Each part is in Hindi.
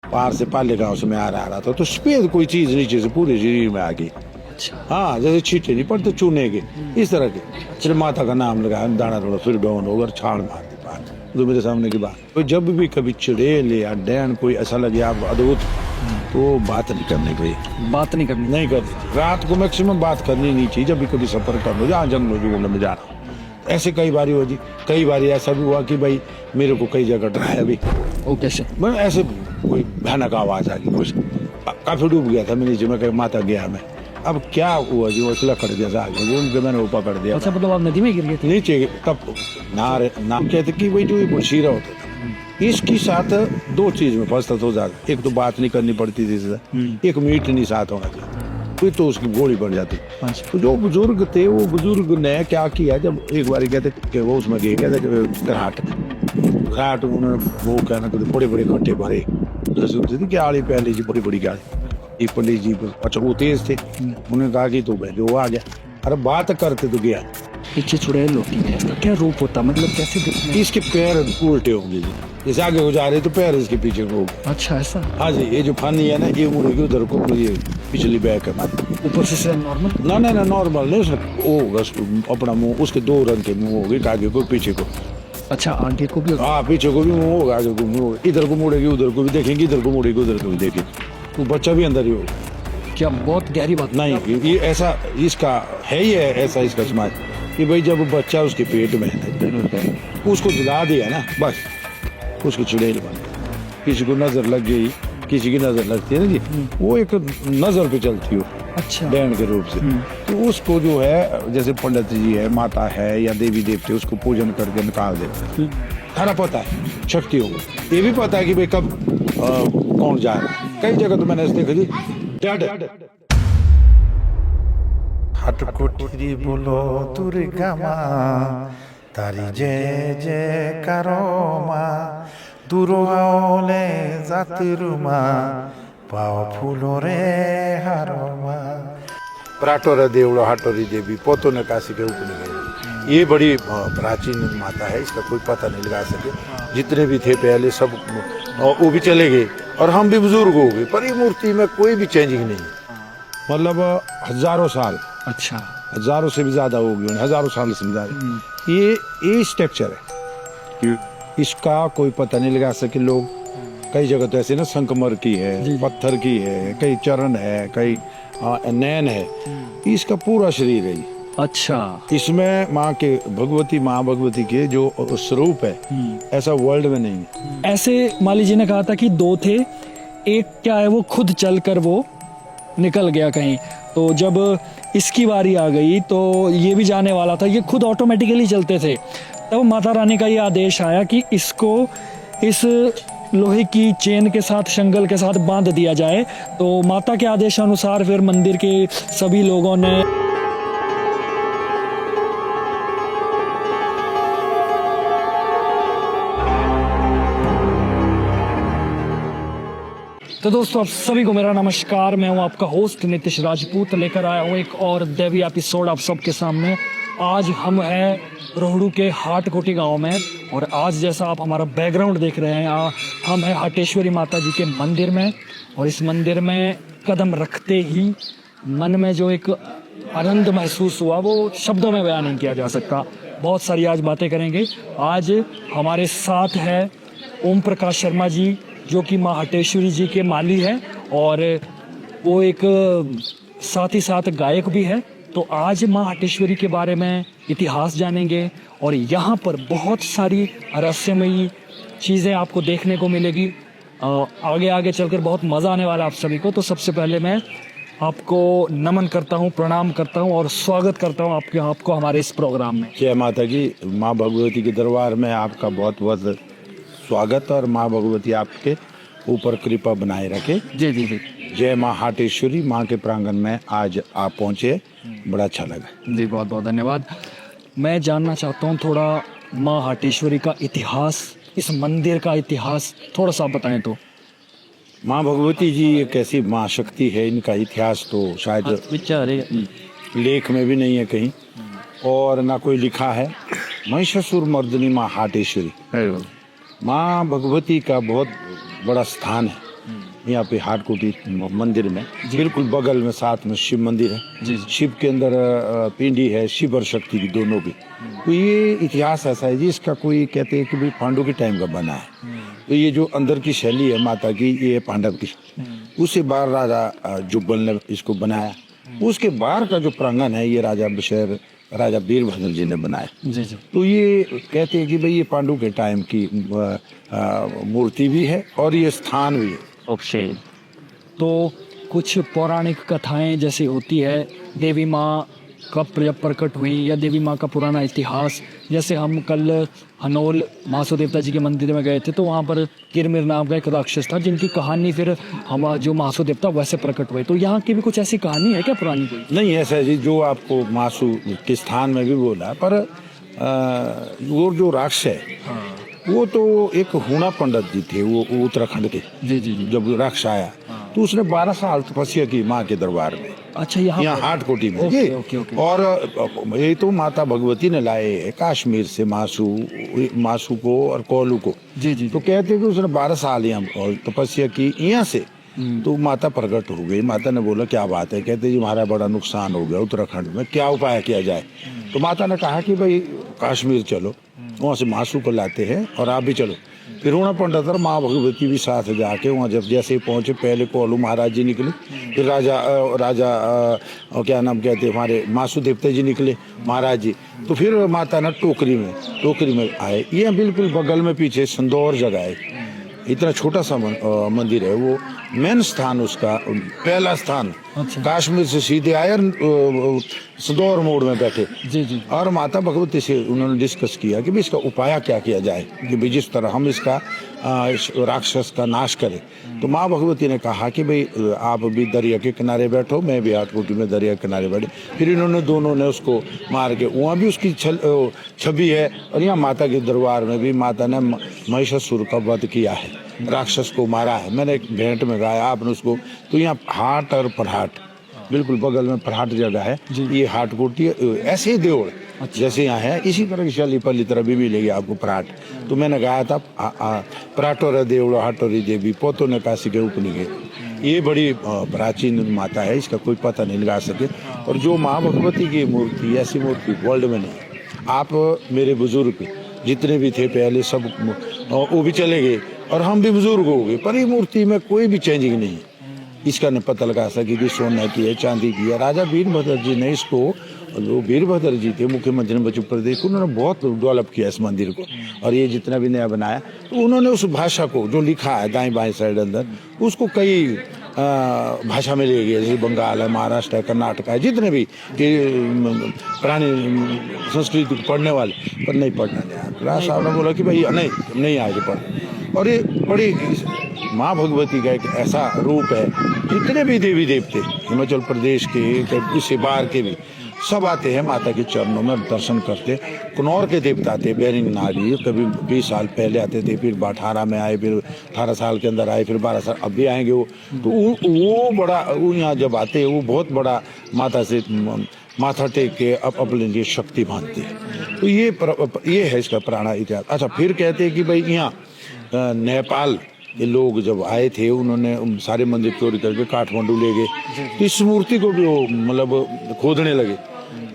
पार से पाले गांव से मैं आ रहा था तो सफेद कोई चीज नीचे से पूरे शरीर में आ गई। हाँ, जैसे छींटे नहीं पड़ते चूने के, इस तरह के। फिर माता का नाम लगाया, दाना थोड़ा, फिर डाउन होकर छाड़ मार दी बात, तो मेरे सामने की बात। तो जब भी कभी चिड़ेल या डैन कोई ऐसा लगे आप अद्भुत, तो बात नहीं करनी भाई, बात नहीं करनी। नहीं करनी। रात को मैक्सिमम बात करनी नहीं चाहिए। जब भी कभी सफर कर लो, जहाँ जंगलों में जा रहा हूँ, ऐसे कई बारी हो जी। कई बारी ऐसा भी हुआ कि भाई मेरे को कई जगह डराया अभी। वो कैसे? मैं ऐसे कोई भयानक आवाज आ गई, कुछ काफी डूब गया था मैं नीचे में, कहीं माता गया मैं। अब क्या हुआ जी, वो लकड़ जैसा आ गया, घूम के मैंने वो पकड़ दिया। अच्छा, मतलब आप नदी में गिर गए थे? नीचे तब नाम कहते कि वही जो बुलशीरा होता था, इसकी साथ दो चीज में फंसता तो ज्यादा। एक तो बात नहीं करनी पड़ती थी, एक मीट नहीं साथ होना चाहिए, फिर तो उसकी गोली पड़ जाती। तो जो बुजुर्ग थे, वो बुजुर्ग ने क्या किया, जब एक बार कहते कि वो उसमें गए, कहते घाट उन्होंने वो कहना कहते बड़े बड़े खट्टे भरे, जैसे कि आड़ी पहले जी, बड़ी बड़ी गाड़ी पंडित जी। अच्छा, वो तेज थे, उन्होंने कहा कि तो जो आ गया। अरे बात करते तो गया। पीछे चुड़ैल होती है, इसका क्या रूप होता, मतलब कैसे दिखने? इसके पैर उल्टे होंगे जी, जैसे आगे हो जा रहे तो पैर इसके पीछे को। अच्छा, ऐसा? हाँ जी, ये जो फनी है ना, ये मुड़ेगी उधर को, ये पिछली बैक है। ऊपर से नॉर्मल? ना नॉर्मल नहीं, उसने वो अपना मुंह, उसके दो रंग के मुंह होगी, आगे को पीछे को। अच्छा, आंटी को भी? हाँ, पीछे को भी मुंह होगा, आगे को मुंह होगा। इधर को मुड़ेगी, उधर को भी देखेंगे, इधर को मुड़ेगी, उधर को भी देखेंगे। तो बच्चा भी अंदर ही होगा। क्या बहुत गहरी बात? नहीं, ये ऐसा इसका है ही है, ऐसा इसका समाज कि भाई जब बच्चा उसके पेट में है, उसको जला दिया ना, बस उसकी चुड़ैल बन गई। किसी को नजर लग गई, किसी की नजर लगती है ना जी, वो एक नजर पे चलती हो। अच्छा। डैन के रूप से। तो उसको जो है, जैसे पंडित जी है, माता है या देवी देवते, उसको पूजन करके निकाल देते। सारा पता है, शक्ति हो गई। ये भी पता है कि भाई कब कौन जा रहा है। कई जगह तो मैंने देखा जी, हाटकुटी बोलो दुर्गा माँ, तारी जय जय करो माँ, दूरो आओले जातिरु माँ, पाओ फूलो रे हारो माँ। प्राटोरा देवड़ो हाटोरी देवी पोतो काशी के ऊपर गए। ये बड़ी प्राचीन माता है, इसका कोई पता नहीं लगा सके। जितने भी थे पहले सब वो भी चले गए और हम भी बुजुर्ग हो गए, पर ये मूर्ति में कोई भी चेंजिंग नहीं, मतलब हजारों साल। अच्छा, हजारों से भी ज्यादा हो गए, हजारों साल से भी ज्यादा। ये स्ट्रक्चर है, इसका कोई पता नहीं लगा सके लोग। कई जगह तो ऐसे ना संगमर की है, पत्थर की है, कई चरण है, कई नैन है, इसका पूरा शरीर है। अच्छा, इसमें माँ के माँ भगवती के जो स्वरूप है, ऐसा वर्ल्ड में नहीं है। ऐसे माली जी ने कहा था कि दो थे, एक क्या है वो खुद चलकर वो निकल गया कहीं, तो जब इसकी बारी आ गई तो ये भी जाने वाला था। ये खुद ऑटोमेटिकली चलते थे। तब माता रानी का ये आदेश आया कि इसको इस लोहे की चेन के साथ, शंगल के साथ बांध दिया जाए। तो माता के आदेश अनुसार फिर मंदिर के सभी लोगों ने तो दोस्तों, आप सभी को मेरा नमस्कार। मैं हूं आपका होस्ट नीतीश राजपूत, लेकर आया हूं एक और दैवी एपिसोड आप सबके सामने। आज हम हैं रोहड़ू के हाटकोटी गांव में, और आज जैसा आप हमारा बैकग्राउंड देख रहे हैं, हम हैं हाटेश्वरी माता जी के मंदिर में। और इस मंदिर में कदम रखते ही मन में जो एक आनंद महसूस हुआ, वो शब्दों में बयान नहीं किया जा सकता। बहुत सारी आज बातें करेंगे। आज हमारे साथ है ओम प्रकाश शर्मा जी, जो कि माँ हाटेश्वरी जी के माली हैं, और वो एक साथ ही साथ गायक भी है। तो आज माँ हाटेश्वरी के बारे में इतिहास जानेंगे, और यहाँ पर बहुत सारी रहस्यमयी चीज़ें आपको देखने को मिलेगी। आगे आगे चलकर बहुत मज़ा आने वाला आप सभी को। तो सबसे पहले मैं आपको नमन करता हूँ, प्रणाम करता हूँ और स्वागत करता हूँ आपको हमारे इस प्रोग्राम में। जय माता की। माँ भगवती के दरबार में आपका बहुत बहुत स्वागत, और माँ भगवती आपके ऊपर कृपा बनाए रखे। जी जी जी। जय माँ हाटेश्वरी। माँ के प्रांगण में आज आप पहुँचे, बड़ा अच्छा लगा जी, बहुत बहुत धन्यवाद। मैं जानना चाहता हूँ थोड़ा माँ हाटेश्वरी का इतिहास, इस मंदिर का इतिहास थोड़ा सा बताएं तो। माँ भगवती जी एक ऐसी माँ शक्ति है, इनका इतिहास तो शायद लेख में भी नहीं है कहीं, और ना कोई लिखा है। महिषासुर मर्दिनी माँ हाटेश्वरी, माँ भगवती का बहुत बड़ा स्थान है। यहाँ पे हाटकोटी मंदिर में बिल्कुल बगल में साथ में शिव मंदिर है। जी। शिव के अंदर पिंडी है, शिव और शक्ति की दोनों की। तो ये इतिहास ऐसा है जी, इसका कोई कहते हैं कि भाई पांडव के टाइम का बना है। तो ये जो अंदर की शैली है माता की, ये पांडव की। उससे बाहर राजा जुब्बल ने इसको बनाया। उसके बाहर का जो प्रांगण है ये राजा बशैर, राजा वीरभद्र जी ने बनाया। जी जी। तो ये कहते हैं कि भाई ये पांडु के टाइम की मूर्ति भी है और ये स्थान भी है। ओके। तो कुछ पौराणिक कथाएं जैसे होती है, देवी माँ कब जब प्रकट हुई या देवी माँ का पुराना इतिहास, जैसे हम कल हनोल महासो देवता जी के मंदिर में गए थे तो वहाँ पर किरमिर नाम का एक राक्षस था जिनकी कहानी फिर हम जो महासो देवता वैसे प्रकट हुए। तो यहाँ की भी कुछ ऐसी कहानी है क्या पुरानी कोई? नहीं ऐसा है जी, जो आपको मासू के स्थान में भी बोला, पर वो जो राक्षस है वो तो एक हुणा पंडित जी थे, वो उत्तराखंड के। जी जी जी। जब राक्षस आया तो उसने 12 साल तपस्या की माँ के दरबार में। अच्छा, यहाँ हाटकोटी में। ओके, ये ओके, ओके। और ये तो माता भगवती ने लाए कश्मीर से मासू को और कोलू को। जी जी। तो कहते कि उसने 12 साल यहाँ तपस्या की यहाँ से। तो माता प्रकट हो गई। माता ने बोला क्या बात है? कहते जी हमारा बड़ा नुकसान हो गया उत्तराखंड में, क्या उपाय किया जाए? तो माता ने कहा कि भाई कश्मीर चलो, वहाँ से मासू को लाते हैं और आप भी चलो। फिर हुणा पंडित और माँ भगवती भी साथ जाके वहाँ जब जैसे पहुँचे, पहले कोलू महाराज जी निकले, फिर राजा क्या नाम कहते हैं हमारे मासू देवता जी निकले, महाराज जी। तो फिर माता ने टोकरी में आए। ये बिल्कुल बगल में पीछे संदौर जगह है, इतना छोटा सा मंदिर है। वो मेन स्थान उसका पहला स्थान। अच्छा। कश्मीर से सीधे आए और संदौर मोड़ में बैठे। जी जी। और माता भगवती से उन्होंने डिस्कस किया कि भाई इसका उपाय क्या किया जाए, कि भाई जिस तरह हम इसका राक्षस का नाश करें। तो माँ भगवती ने कहा कि भाई आप भी दरिया के किनारे बैठो, मैं भी हाटकोटी में दरिया के किनारे बैठे। फिर इन्होंने दोनों ने उसको मार के, वहाँ भी उसकी छवि है और यहाँ माता के दरबार में भी माता ने महिषासुर का वध किया है, राक्षस को मारा है। मैंने एक भेंट में गाया आपने उसको। तो यहाँ हाट और परहाट बिल्कुल बगल में परहाट जगह है। ये हाटकोटी ऐसे ही देवल जैसे यहाँ है, इसी तरह की शैली पल्ली तरह भी मिलेगी आपको परहाट। तो मैंने गाया था पराठोर देवल हाटोरी देवी पोतो ने काशी के उपनिगे। ये बड़ी प्राचीन माता है, इसका कोई पता नहीं लगा सके। और जो माँ भगवती की मूर्ति, ऐसी मूर्ति वर्ल्ड में नहीं। आप मेरे बुजुर्ग जितने भी थे पहले सब वो भी चले गए और हम भी बुजुर्ग हो गए, पर ये मूर्ति में कोई भी चेंजिंग नहीं। इसका न पता लगा सके कि सोना की है, चांदी की है। राजा वीरभद्र जी ने इसको, जो वीरभद्र जी थे मुख्यमंत्री मध्य प्रदेश, उन्होंने बहुत डेवलप किया इस मंदिर को। और ये जितना भी नया बनाया, तो उन्होंने उस भाषा को जो लिखा है दाएं बाएं साइड अंदर, उसको कई भाषा में ले गए, जैसे बंगाल है, महाराष्ट्र है, कर्नाटक है, जितने भी पुरानी संस्कृति को पढ़ने वाले, पर नहीं पढ़ना दिया। राज साहब ने बोला कि भाई नहीं आगे पढ़। और ये बड़ी माँ भगवती का एक ऐसा रूप है, जितने भी देवी देवते हिमाचल प्रदेश के, इससे बाहर के भी सब आते हैं माता के चरणों में दर्शन करते। कुनौर के देवता थे बैरिंग नागी, कभी 20 साल पहले आते थे, फिर 18 में आए, फिर 18 साल के अंदर आए, फिर 12 साल अब भी आएंगे वो। तो वो बड़ा, वो यहाँ जब आते हैं वो बहुत बड़ा माता से माथा टेक के अपने लिए शक्ति मानते हैं। तो ये है इसका पुराना इतिहास। अच्छा, फिर कहते हैं कि भाई यहाँ नेपाल ये लोग जब आए थे, उन्होंने सारे मंदिर चोरी करके काठमांडू ले गए। तो इस मूर्ति को भी वो मतलब खोदने लगे,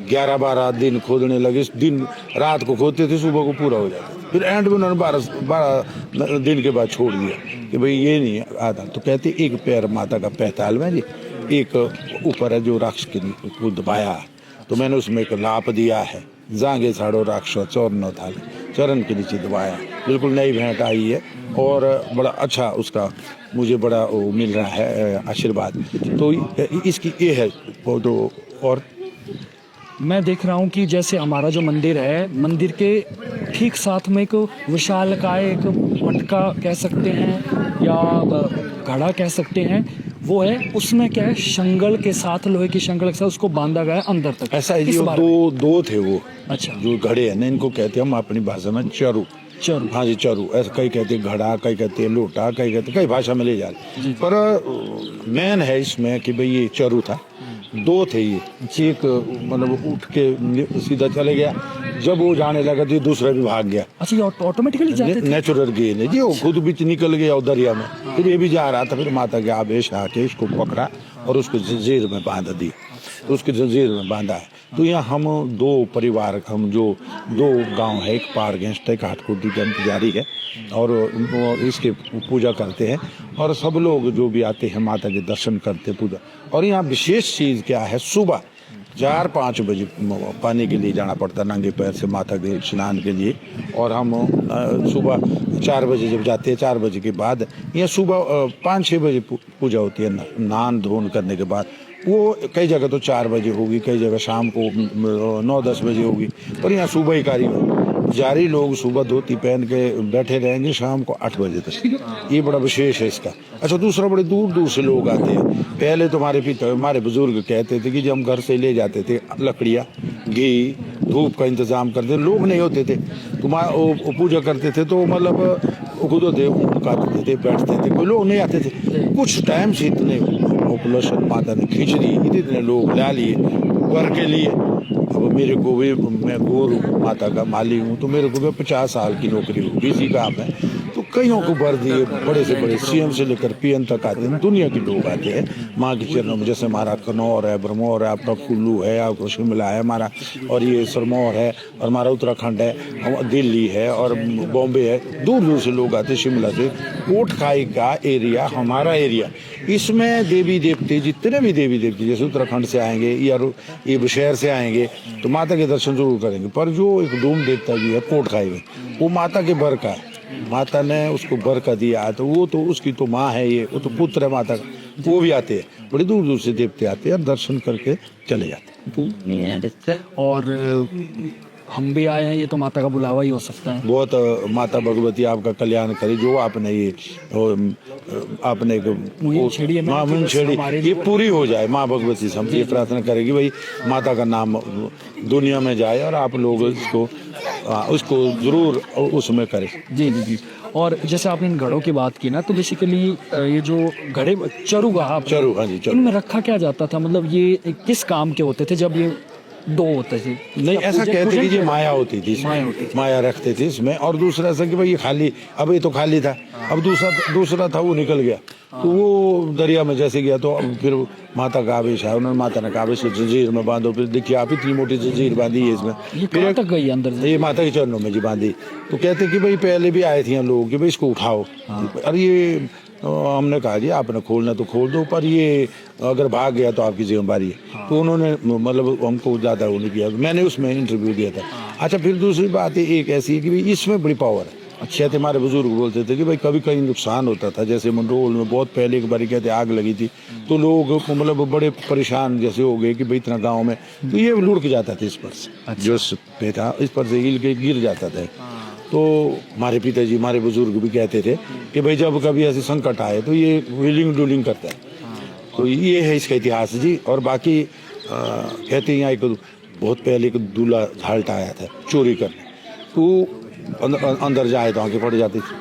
11-12 दिन खोदने लगे। दिन रात को खोदते थे, सुबह को पूरा हो जाता। फिर एंड में उन्होंने 12 दिन के बाद छोड़ दिया कि भाई ये नहीं आता। तो कहते एक पैर माता का 45 जी, एक ऊपर है जो राक्षस को दबाया। तो मैंने उसमें एक लाप दिया है, जांगे छाड़ो राक्षस चौर न थाले, चरण के नीचे दबाया। बिल्कुल नई भेंट आई है और बड़ा अच्छा उसका मुझे बड़ा वो मिल रहा है आशीर्वाद। तो इसकी ये है तो। और मैं देख रहा हूँ कि जैसे हमारा जो मंदिर है, मंदिर के ठीक साथ में एक विशालकाय एक मटका कह सकते हैं या घड़ा कह सकते हैं, वो है। उसमें क्या है, शंगल के साथ, लोहे की शंगल के साथ उसको बांधा गया अंदर तक। ऐसा है जी, दो थे वो। अच्छा, जो घड़े हैं ना, इनको कहते हैं हम अपनी भाषा में चरू। हाँ जी, चरू। ऐसा कई कहते हैं घड़ा, कई कहते हैं लोटा, कई कहते हैं, कई भाषा में ले जा रहे। पर मेन है इसमें कि भाई ये चरू था, 2 थे ये। एक मतलब उठ के सीधा चले गया, जब वो जाने लगा तो ये दूसरा भी भाग गया। अच्छा, ये ऑटोमेटिकली जाते थे? नेचुरल गेन है जी, वो खुद बीच निकल गया और दरिया में, फिर ये भी जा रहा था, फिर माता के आवेश आके इसको पकड़ा और उसको जंजीर में बांध दी, तो उसकी जंजीर में बांधा है। तो यहाँ हम दो परिवार, हम जो दो गांव है, एक पारगेंस्ट है, एक हाटकोटी का पुजारी है, और वो इसके पूजा करते हैं, और सब लोग जो भी आते हैं माता के दर्शन करते पूजा। और यहाँ विशेष चीज़ क्या है, सुबह 4-5 बजे पानी के लिए जाना पड़ता है नंगे पैर से माता के स्नान के लिए। और हम सुबह 4 बजे जब जाते हैं, 4 बजे के बाद, या सुबह 5-6 बजे पूजा होती है नहान धोन करने के बाद। वो कई जगह तो 4 बजे होगी, कई जगह शाम को 9-10 बजे होगी, पर यहाँ सुबह ही जारी लोग सुबह धोती पहन के बैठे रहेंगे शाम को 8 बजे तक। ये बड़ा विशेष है इसका। अच्छा, दूसरा बड़े दूर दूर से लोग आते हैं। पहले तो हमारे बुजुर्ग कहते थे कि जब हम घर से ले जाते थे लकड़ियाँ, घी, धूप का इंतजाम करते, लोग नहीं होते थे तो वो पूजा करते थे, तो मतलब खुद होते काटते थे, बैठते थे, कोई लोग नहीं आते थे। कुछ टाइम से इतने पॉपुलेशन माता ने खींच दी, इतने लोग ला लिए घर के लिए। अब मेरे को भी, मैं गौर माता का माली हूँ, तो मेरे को भी 50 साल की नौकरी हो, बिजी काम है, तो कईयों को भर दिए, बड़े से बड़े सीएम से लेकर पीएम तक आते हैं, दुनिया के लोग आते हैं माँ के चरणों में। जैसे हमारा कन्नौर है, ब्रह्मौर है, आपका कुल्लू है, आपका शिमला है हमारा, और ये सिरमौर है, और हमारा उत्तराखंड है, दिल्ली है, और बॉम्बे है, दूर दूर से लोग आते हैं, शिमला से। कोटखाई का एरिया हमारा एरिया, इसमें देवी देवते, जितने भी देवी देवते, जैसे उत्तराखंड से आएंगे या ये शहर से आएंगे तो माता के दर्शन जरूर करेंगे। पर जो एक धूम देवता भी है कोटखाई में, वो माता के बर का है, माता ने उसको बर का दिया है, तो वो तो उसकी तो माँ है, ये वो तो पुत्र है माता का। वो भी आते हैं, बड़ी दूर दूर से देवते आते हैं और दर्शन करके चले जाते हैं। और हम भी आए हैं, ये तो माता का बुलावा ही हो सकता है। बहुत माता भगवती आपका कल्याण करे, जो आपने ये आपने माँ छेड़ी ये पूरी हो जाए। माँ भगवती से हम ये प्रार्थना करेगी भाई माता का नाम दुनिया में जाए, और आप लोग उसको जरूर उसमें करें। जी जी जी। और जैसे आपने इन घड़ों की बात की ना, तो बेसिकली ये जो घड़े चरु, हाँ जी, चरु, इनमें रखा क्या जाता था, मतलब ये किस काम के होते थे जब ये दो होते थे? नहीं, ऐसा कहते कि ये माया होती थी, माया रखते थे इसमें। और दूसरा ऐसा कि भाई ये खाली, अब ये तो खाली था, अब दूसरा था वो निकल गया, तो वो दरिया में जैसे गया, तो फिर माता का आवेश है, उन्होंने माता ने कहा इसको जंजीर में बांधो। फिर देखिए आप, इतनी मोटी जंजीर बांधी है इसमें, फिर तक गई अंदर से, ये माता के चरणों में जी बांधी। तो कहते कि भाई पहले भी आए थे लोग कि भाई इसको उठाओ, अरे ये हमने कहा जी आपने खोलना तो खोल दो, पर ये अगर भाग गया तो आपकी जिम्मेदारी है। तो उन्होंने मतलब हमको ज़्यादा वो नहीं किया, मैंने उसमें इंटरव्यू दिया था। अच्छा, फिर दूसरी बात एक ऐसी है कि भाई इसमें बड़ी पावर है। अच्छा, थे हमारे बुजुर्ग बोलते थे कि भाई कभी कहीं नुकसान होता था, जैसे मंडरोल में बहुत पहले एक बार कहते आग लगी थी, तो लोग मतलब बड़े परेशान जैसे हो गए कि भाई इतना गाँव में, तो ये लुढ़क जाता था इस पर से, जो पे था इस पर से हिल के गिर जाता था। तो हमारे पिताजी, हमारे बुजुर्ग भी कहते थे कि भाई जब कभी ऐसे संकट आए तो ये व्हीलिंग डुलिंग करता है। तो ये है इसका इतिहास जी। और बाकी कहते हैं यहाँ एक बहुत पहले एक दूल्हा झालटा आया था चोरी करने, तो अंदर जाए तो आंखें फट जाती थी,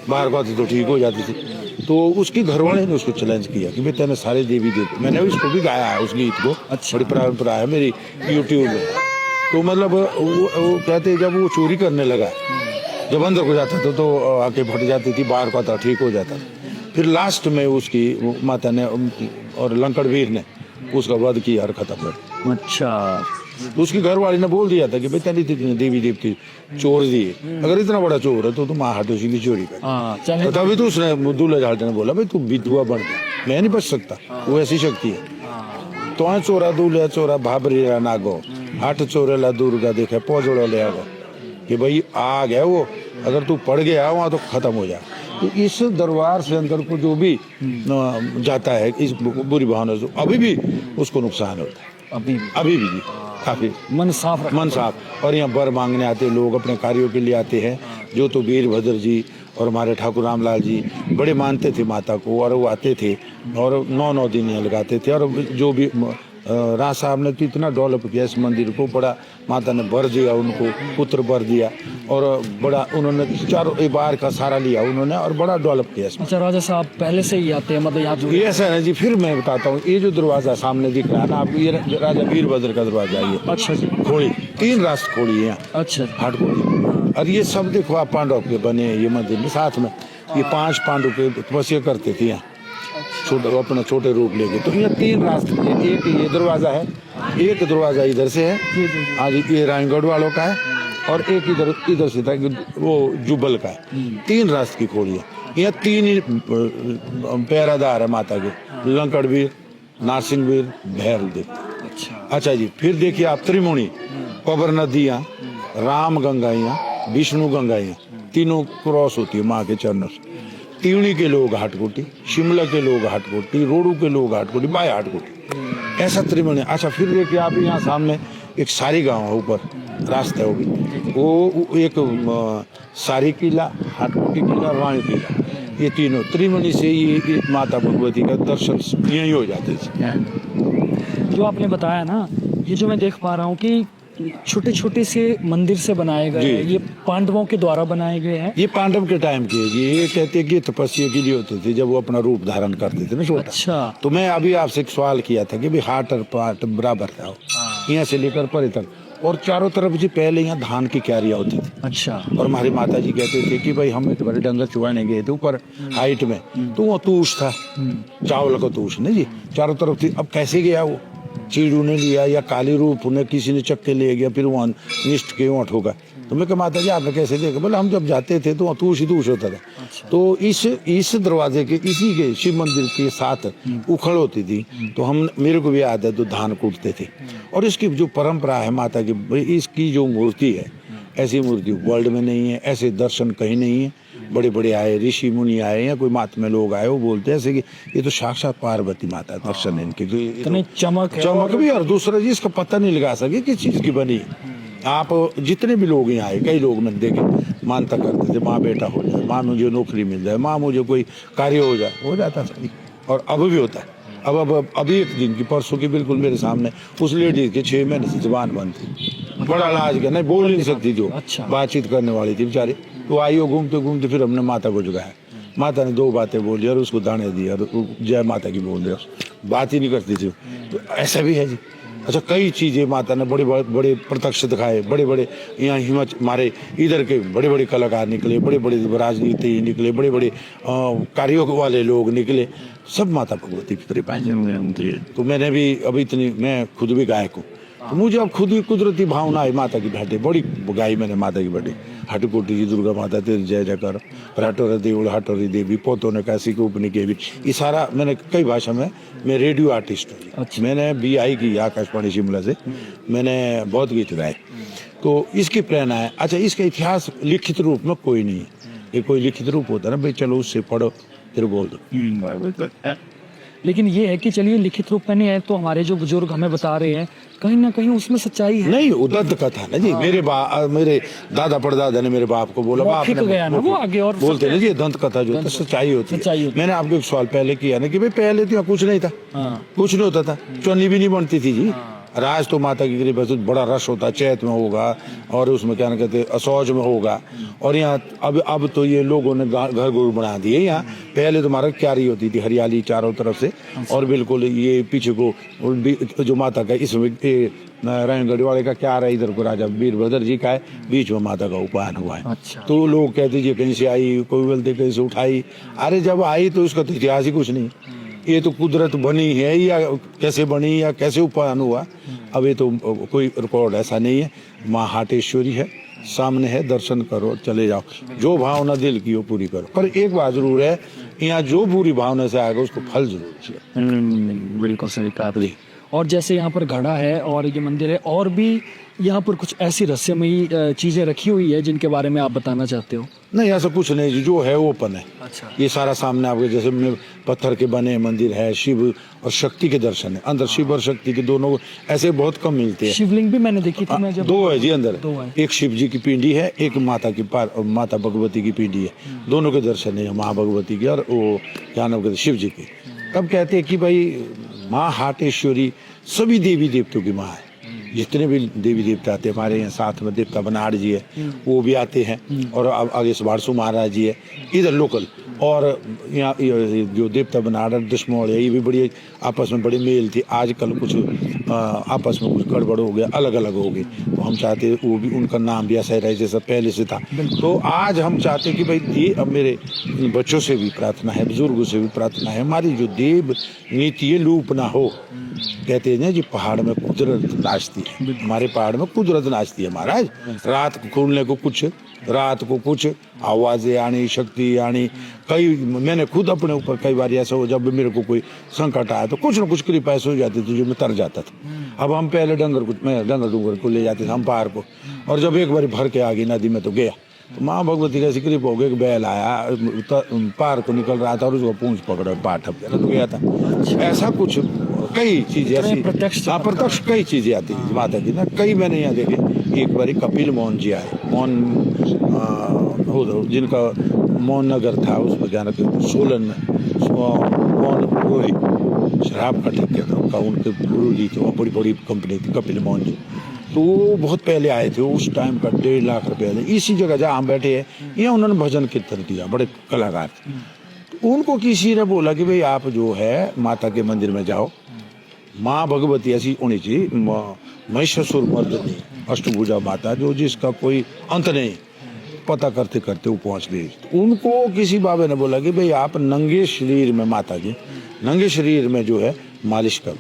बाहर को आती तो ठीक हो जाती थी। तो उसकी घरवाले ने उसको चैलेंज किया कि भाई तेने सारे देवी देवते, मैंने उसको भी गाया है उस गीत को, बड़ी परंपरा है मेरी यूट्यूब में। तो मतलब वो कहते जब वो चोरी करने लगा, जब अंदर को जाता था तो आंखें फट जाती थी, बाहर को आता ठीक हो जाता था। फिर लास्ट में उसकी माता ने और लंकड़वीर ने उसका वध किया और खत्म कर। अच्छा, तो उसकी घरवाली ने बोल दिया था कि भाई तेरी इतनी देवी देवती चोर दिए, अगर इतना बड़ा चोर है तो तुम हाटोशी की चोरी कर। तो तभी तो उसने दूल्हा झालटे ने बोला भाई तू विधवा बन गया, मैं नहीं बच सकता, वो ऐसी शक्ति है। तो चोरा दूल्हा चोरा भाबरी नागो, हाट चोरेला दुर्गा देखे पौजोड़ा ले आगो, कि भाई आ गया वो, अगर तू पड़ गया वहाँ तो खत्म हो जाए। तो इस दरबार से अंदर को जो भी जाता है इस बुरी भावना से, अभी भी उसको नुकसान होता है, अभी भी जी, काफी मन साफ। और यहाँ बर मांगने आते लोग, अपने कार्यों के लिए आते हैं। जो तो वीरभद्र जी और हमारे ठाकुर रामलाल जी बड़े मानते थे माता को, और वो आते थे और 9 दिन यहाँ लगाते थे। और जो भी राज साहब ने तो इतना डेवलप किया इस मंदिर को, बड़ा माता ने भर दिया उनको, पुत्र भर दिया, और बड़ा उन्होंने चारों एक बार का सारा लिया उन्होंने और बड़ा डेवलप किया इसमें। अच्छा, राजा साहब पहले से ही आते हैं, मतलब यहाँ जो ये ऐसा है ना जी, फिर मैं बताता हूँ, ये जो दरवाजा सामने दिख रहा है ना आपको, ये राजा वीरभद्र का दरवाजा है ये। अच्छा जी, खोड़ी 3 रास्ते खोड़ी है यहाँ, अच्छा हाट खोड़ी, और ये सब देखो आप पांडव के बने हैं ये मंदिर में साथ में, ये 5 पांडव के तपस्या करते थे यहाँ, छोटे अपना छोटे रूप लेके। तो ये 3 रास्ते, एक ये दरवाजा है, एक दरवाजा इधर से है, हाँ जी, ये रायगढ़ वालों का है, और एक इधर से था वो जुबल का है। 3 रास्ते की खोड़ी है, यहाँ 3 ही पहरादार है माता के, लंकड़वीर, नारसिंहवीर, भैरवदेव। अच्छा जी, फिर देखिए आप त्रिमुणी, पबर नदियाँ, राम गंगाइयाँ, विष्णु गंगाइयाँ, तीनों क्रॉस होती है माँ के चरणों से। तिवनी के लोग हाटकोटी, शिमला के लोग हाटकोटी, रोडू के लोग हाटकोटी, बाय हाटकोटी, ऐसा त्रिमुणी। अच्छा, फिर देखिए आप यहाँ सामने एक सारी गांव है, ऊपर रास्ता होगी, वो एक सारी किला, हाटकोटी किला, रानी किला, ये तीनों त्रिमुणी से ये माता भगवती का दर्शन यहीं हो जाते थे। जो आपने बताया ना, ये जो मैं देख पा रहा हूँ कि छोटे छोटे से मंदिर से बनाए गए हैं, ये पांडवों के द्वारा बनाए गए हैं। ये पांडव के टाइम के, ये कहते हैं कि तपस्या के लिए होते थे जब वो अपना रूप धारण करते थे ना छोटा। अच्छा, तो मैं अभी आपसे एक सवाल किया था कि भाई हाट और पाट बराबर था, यहाँ से लेकर परे तक, और चारों तरफ जी पहले यहाँ धान की क्यारियाँ होती थी। अच्छा, और हमारी माता जी कहते थे कि भाई हम बड़े डंगर चुवाने गए थे ऊपर हाइट में, तो वो तूश था, चावल का तूश नहीं जी, चारों तरफ थी। अब कैसे गया वो, चीड़ू ने लिया या काली रूप ने किसी ने चक्के ले गया, फिर वहाँ निष्ठ के वहाँ ठोका। तो मैं कहा माता जी आपने कैसे देखा? बोले हम जब जाते थे तो वहाँ तूश ही तूश होता था। अच्छा। तो इस दरवाजे के, इसी के शिव मंदिर के साथ उखड़ होती थी, तो हम, मेरे को भी याद है, तो धान कूटते थे। और इसकी जो परंपरा है माता की, इसकी जो मूर्ति है, ऐसी मूर्ति वर्ल्ड में नहीं है, ऐसे दर्शन कहीं नहीं है। बड़े बड़े आए, ऋषि मुनि आए या कोई महात्मा लोग आए, वो बोलते हैं ऐसे कि ये तो साक्षात पार्वती माता दर्शन है इनके। इतनी चमक भी, और दूसरा जी इसका पता नहीं लगा सके किस चीज की बनी। आप जितने भी लोग यहाँ आए, कई लोग मैंने देखे मानता करते थे, माँ बेटा हो जाए, माँ मुझे नौकरी मिल जाए, माँ मुझे कोई कार्य हो जाता था, और अब भी होता है। अब अभी एक दिन की, परसों की, बिल्कुल मेरे सामने उस लेडीज के 6 महीने से जुबान बंद थी, बड़ा इलाज किया, नहीं बोल नहीं सकती, जो बातचीत करने वाली थी बेचारी, तो आई हो घूमते घूमते, फिर हमने माता को जगाया, माता ने 2 बातें बोली और उसको दाने दिए और जय माता की बोल रहे, बात ही नहीं करती थी। तो ऐसा भी है जी। अच्छा, कई चीजें माता ने बड़े बड़े प्रत्यक्ष दिखाए, बड़े बड़े यहाँ हिम्मत मारे, इधर के बड़े बड़े कलाकार निकले, बड़े बड़े राजनीति निकले, बड़े बड़े कार्यों वाले लोग निकले, सब माता भगवती की कृपा है। तो मैंने भी अभी इतनी, मैं खुद भी गायक हूँ, तो मुझे अब खुद ही कुदरती भावना है माता की भेंटे, बड़ी गाई मैंने माता की भेंटे, हटकोटी जी दुर्गा माता तेरी जय जयकार, हटोरा देवल हटोरी देवी, पोतों ने कैसी को उपनी के भी, ये सारा मैंने कई भाषा में, मैं रेडियो आर्टिस्ट हूँ। अच्छा। मैंने BI की आकाशवाणी शिमला से, मैंने बहुत गीत गाए, तो इसकी प्रेरणा है। अच्छा, इसका इतिहास लिखित रूप में कोई नहीं है, ये कोई लिखित रूप होता है ना भाई, चलो उससे पढ़ो फिर बोल दो। लेकिन ये है कि चलिए लिखित रूप में नहीं है, तो हमारे जो बुजुर्ग हमें बता रहे हैं, कहीं ना कहीं उसमें सच्चाई है। नहीं, उदत्त कथा ना जी, मेरे दादा परदादा ने मेरे बाप को बोला, बाप ने गया ना वो आगे, और बोलते ना जी दंत कथा जो सच्चाई होती है। मैंने आपको एक सवाल पहले किया ना कि भाई पहले तो कुछ नहीं था, कुछ नहीं होता था, चुन्नी भी नहीं बनती थी जी। राज तो माता की कृपा से बड़ा रश होता, चैत में होगा, और उसमें क्या कहते असौज में होगा, और यहाँ अब तो ये लोगों ने घर गुर बना दिए। यहाँ पहले तो हमारा क्यारी होती थी, हरियाली चारों तरफ से, और बिल्कुल ये पीछे को जो माता का, इसमें रायगढ़ वाले का क्या रहा, इधर को राजा वीरभद्र जी का है, बीच में माता का उपायन हुआ है। अच्छा। तो लोग कहते जी कहीं से आई, कोई बोलते कहीं से उठाई, अरे जब आई तो उसका तो इतिहास ही कुछ नहीं, ये तो कुदरत बनी है, या कैसे बनी या कैसे उपायन हुआ, अब ये तो कोई रिकॉर्ड ऐसा नहीं है। माँ हाटेश्वरी है, सामने है, दर्शन करो चले जाओ, जो भावना दिल की वो पूरी करो। पर एक बात जरूर है, यहाँ जो पूरी भावना से आएगा उसको फल जरूर चाहिए। बिल्कुल सही कहा। और जैसे यहाँ पर घड़ा है और ये मंदिर है, और भी यहाँ पर कुछ ऐसी रहस्यमयी चीजें रखी हुई है जिनके बारे में आप बताना चाहते हो? नहीं, ऐसा कुछ नहीं, जो है ओपन है। अच्छा। ये सारा सामने आपके, जैसे पत्थर के बने मंदिर है, शिव और शक्ति के दर्शन है अंदर। शिव और शक्ति के दोनों ऐसे बहुत कम मिलते हैं। शिवलिंग भी मैंने देखी थी, मैं जब 2 है जी अंदर, एक शिव जी की पिंडी है, एक माता भगवती की पिंडी है, दोनों के दर्शन है, माँ भगवती की और वो क्या नाम कहते शिव जी की। तब कहते हैं कि भाई माँ हाटेश्वरी सभी देवी देवताओं की माँ है। जितने भी देवी देवता आते हैं हमारे यहाँ, साथ में देवता बनाड़ जी है वो भी आते हैं, और अब आगे सुभाषु महाराज जी है इधर लोकल, और यहाँ ये जो देवता बनाड़ दुश्मन है, ये भी बड़ी आपस में बड़ी मेल थी। आजकल कुछ आपस में कुछ गड़बड़ हो गया, अलग अलग हो गए, तो हम चाहते हैं वो भी उनका नाम भी ऐसा ही रहे जैसा पहले से था। तो आज हम चाहते हैं कि भाई ये अब मेरे बच्चों से भी प्रार्थना है, बुजुर्गों से भी प्रार्थना है, हमारी जो देव नीति है लूप ना हो। कहते हैं ना जी पहाड़ में कुदरत नाचती है, हमारे पहाड़ में कुदरत नाचती है महाराज। रात को खुलने को कुछ, रात को कुछ आवाजें आनी, शक्ति आनी। कई मैंने खुद अपने ऊपर कई बार ऐसा हो, जब मेरे को कोई संकट आया तो कुछ न कुछ कृपा ऐसे हो जाती थी जो मैं तर जाता था। अब हम पहले मैं डंगर डूंगर को ले जाते थे हम पार को, और जब एक बार भर के आ गई नदी में तो गया, तो माँ भगवती का कृपा हो गया कि बैल आया पार को निकल रहा था और उसको पूंछ पकड़ा पाठ तो गया था। ऐसा कुछ कई चीजें ऐसी प्रत्यक्ष कई चीजें आती है माता की ना। कई मैंने यहाँ देखे। एक बार कपिल मोहन जी आए, जिनका मोहन नगर था, उसमें क्या ना सोलन में मोहन गोरी शराब का ठेका था उनका, उनके गुरु जी थे, बड़ी बड़ी कंपनी थी कपिल मोहन जी। तो वो बहुत पहले आए थे, उस टाइम का 1.5 लाख रुपए इसी जगह जहाँ हम बैठे हैं, यहाँ उन्होंने भजन कीर्तन किया, बड़े कलाकार थे। तो उनको किसी ने बोला कि भाई आप जो है माता के मंदिर में जाओ, माँ भगवती ऐसी होनी चाहिए, महिषासुर मर्दिनी अष्टभुजा माता जो जिसका कोई अंत नहीं, पता करते करते वो पहुंच गई। तो उनको किसी बाबा ने बोला कि भाई आप नंगे शरीर में माता जी नंगे शरीर में जो है मालिश करो।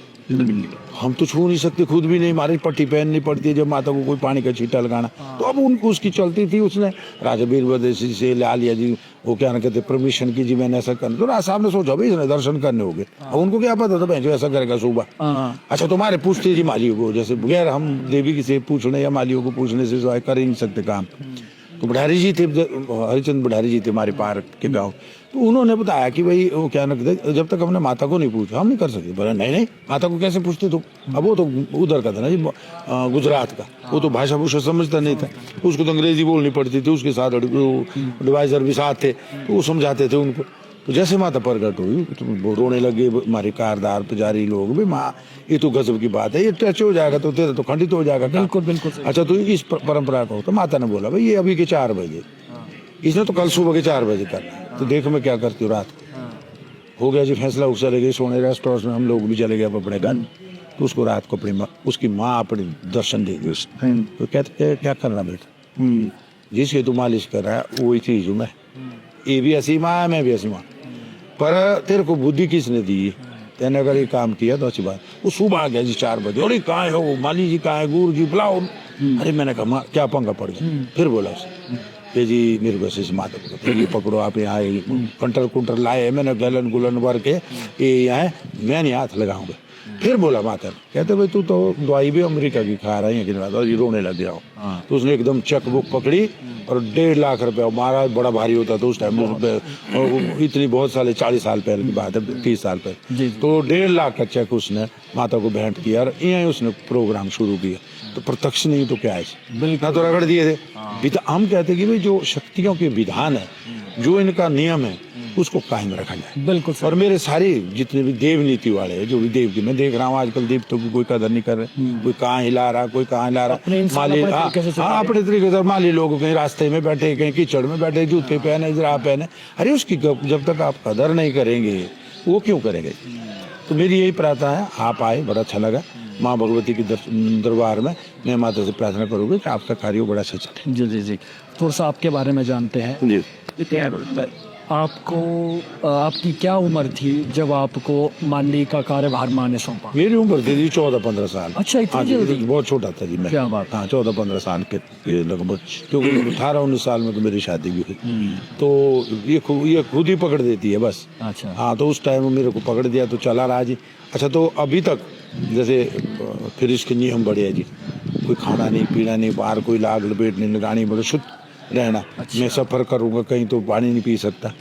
हम तो छू नहीं सकते, खुद भी नहीं, हमारी पट्टी पहननी पड़ती है जब माता को कोई पानी का छींटा लगाना। तो अब उनको उसकी चलती थी, उसने राजा वीरभद्र से ला लिया जी, वो क्या ना कहते परमिशन की जी मैंने ऐसा करना। तो राज साहब ने सोचा भाई इसने दर्शन करने हो गए, अब उनको क्या पता था भाई जो ऐसा करेगा सुबह। अच्छा तुम्हारे पूछते जी मालियों को, जैसे बगैर हम देवी से पूछने या मालियों को पूछने से जो है कर ही नहीं सकते काम। तो बुढ़ारी जी थे, हरिचंद बुढ़ारी जी थे हमारे पार्क के गाँव, तो उन्होंने बताया कि भाई वो क्या ना कहते जब तक हमने माता को नहीं पूछा हम नहीं कर सकते। बोला नहीं माता को कैसे पूछते तो। अब वो तो उधर का था ना जी, गुजरात का, वो तो भाषा भूषा समझता नहीं था, उसको तो अंग्रेजी बोलनी पड़ती थी, उसके साथ एडवाइजर भी साथ थे, तो वो समझाते थे उनको। तो जैसे माता प्रकट हुई तो वो रोने लगे हमारे कारदार पुजारी लोग, भी माँ ये तो गजब की बात है, ये टच हो जाएगा तो तेरा तो खंडित हो जाएगा। बिल्कुल बिल्कुल। अच्छा तो इस परंपरा का हो। तो माता ने बोला भाई ये अभी के 4 बजे, इसने तो कल सुबह के 4 बजे करना है, तो देखो मैं क्या करती हूँ। रात हो गया जी फैसला, उस चले गए सोने रेस्टोरेंट में, हम लोग भी चले गए अपने घर। तो उसको रात को अपनी उसकी माँ अपनी दर्शन देगी उसने, तो कहते क्या करना बेटा, जिसके तू मालिश कर रहा है वही चीज हूँ मैं, ये भी ऐसी माँ है मैं भी ऐसी माँ, पर तेरे को बुद्धि किसने दी, तेने अगर ये काम किया तो अच्छी बात। वो सुबह आ गया जी 4 बजे, अरे कहाँ है वो माली जी, कहाँ है गुरु जी, बुलाओ। अरे मैंने कहा क्या पंगा पड़ गया। फिर बोला कि जी मेरे बस इस माता को ये पकड़ो, आप यहाँ कंटर कुंटर लाए, मैंने गलन गुलन भर के ये यहाँ मैं नहीं हाथ लगाऊंगा। फिर बोला माता, कहते भाई तू तो दवाई भी अमेरिका की खा रहा है कि नहीं, ये रोने लग गया। तो उसने एकदम चेक बुक पकड़ी और 1.5 लाख रुपया, महाराज बड़ा भारी होता था उस टाइम, इतनी बहुत साल 40 साल पहले की बात है, 30 साल पहले। तो 1.5 लाख का चेक उसने माता को भेंट किया और यहीं उसने प्रोग्राम शुरू किया। तो प्रत्यक्ष नहीं तो क्या है, बिल्कुल तो रगड़ दिए थे। हम कहते कि भाई जो शक्तियों के विधान है, जो इनका नियम है उसको कायम रखा जाए। बिल्कुल। और मेरे सारे जितने भी देव नीति वाले हैं, जो भी देव की मैं देख रहा हूँ आजकल देवताओं की कोई कदर नहीं कर रहे, कोई कहाँ हिला रहा, कोई कहाँ हिला रहा, माली अपने तरीके से माली लोग कहीं रास्ते में बैठे, कहीं कीचड़ में बैठे, जूते पहने जुराब पहने, अरे उसकी जब तक आप कदर नहीं करेंगे वो क्यों करेंगे। तो मेरी यही प्रार्थना है, आप आए बड़ा अच्छा लगा माँ भगवती के दरबार में, मैं माता से प्रार्थना करूँगी कि आपका कार्य बड़ा अच्छा चले। जी जी जी, थोड़ा सा आपके बारे में जानते हैं जी। आपको आपकी क्या उम्र थी जब आपको माली का कार्यभार माँ ने सौंपा? मेरी उम्र थी 14-15 साल। अच्छा इतनी जल्दी? बहुत छोटा था जी मैं। क्या बात? हाँ 14-15 साल के लगभग, क्योंकि 18-19 साल में तो मेरी शादी भी हुई। तो ये खुद ही पकड़ देती है बस। अच्छा हाँ, तो उस टाइम मेरे को पकड़ दिया तो चला रहा जी। अच्छा तो अभी तक जैसे फिर इसके नियम बढ़े है जी, कोई खाना नहीं पीना नहीं, बाहर कोई लाग लपेट नहीं लगानी, मतलब शुद्ध रहना। मैं सफ़र करूँगा कहीं तो पानी नहीं पी सकता,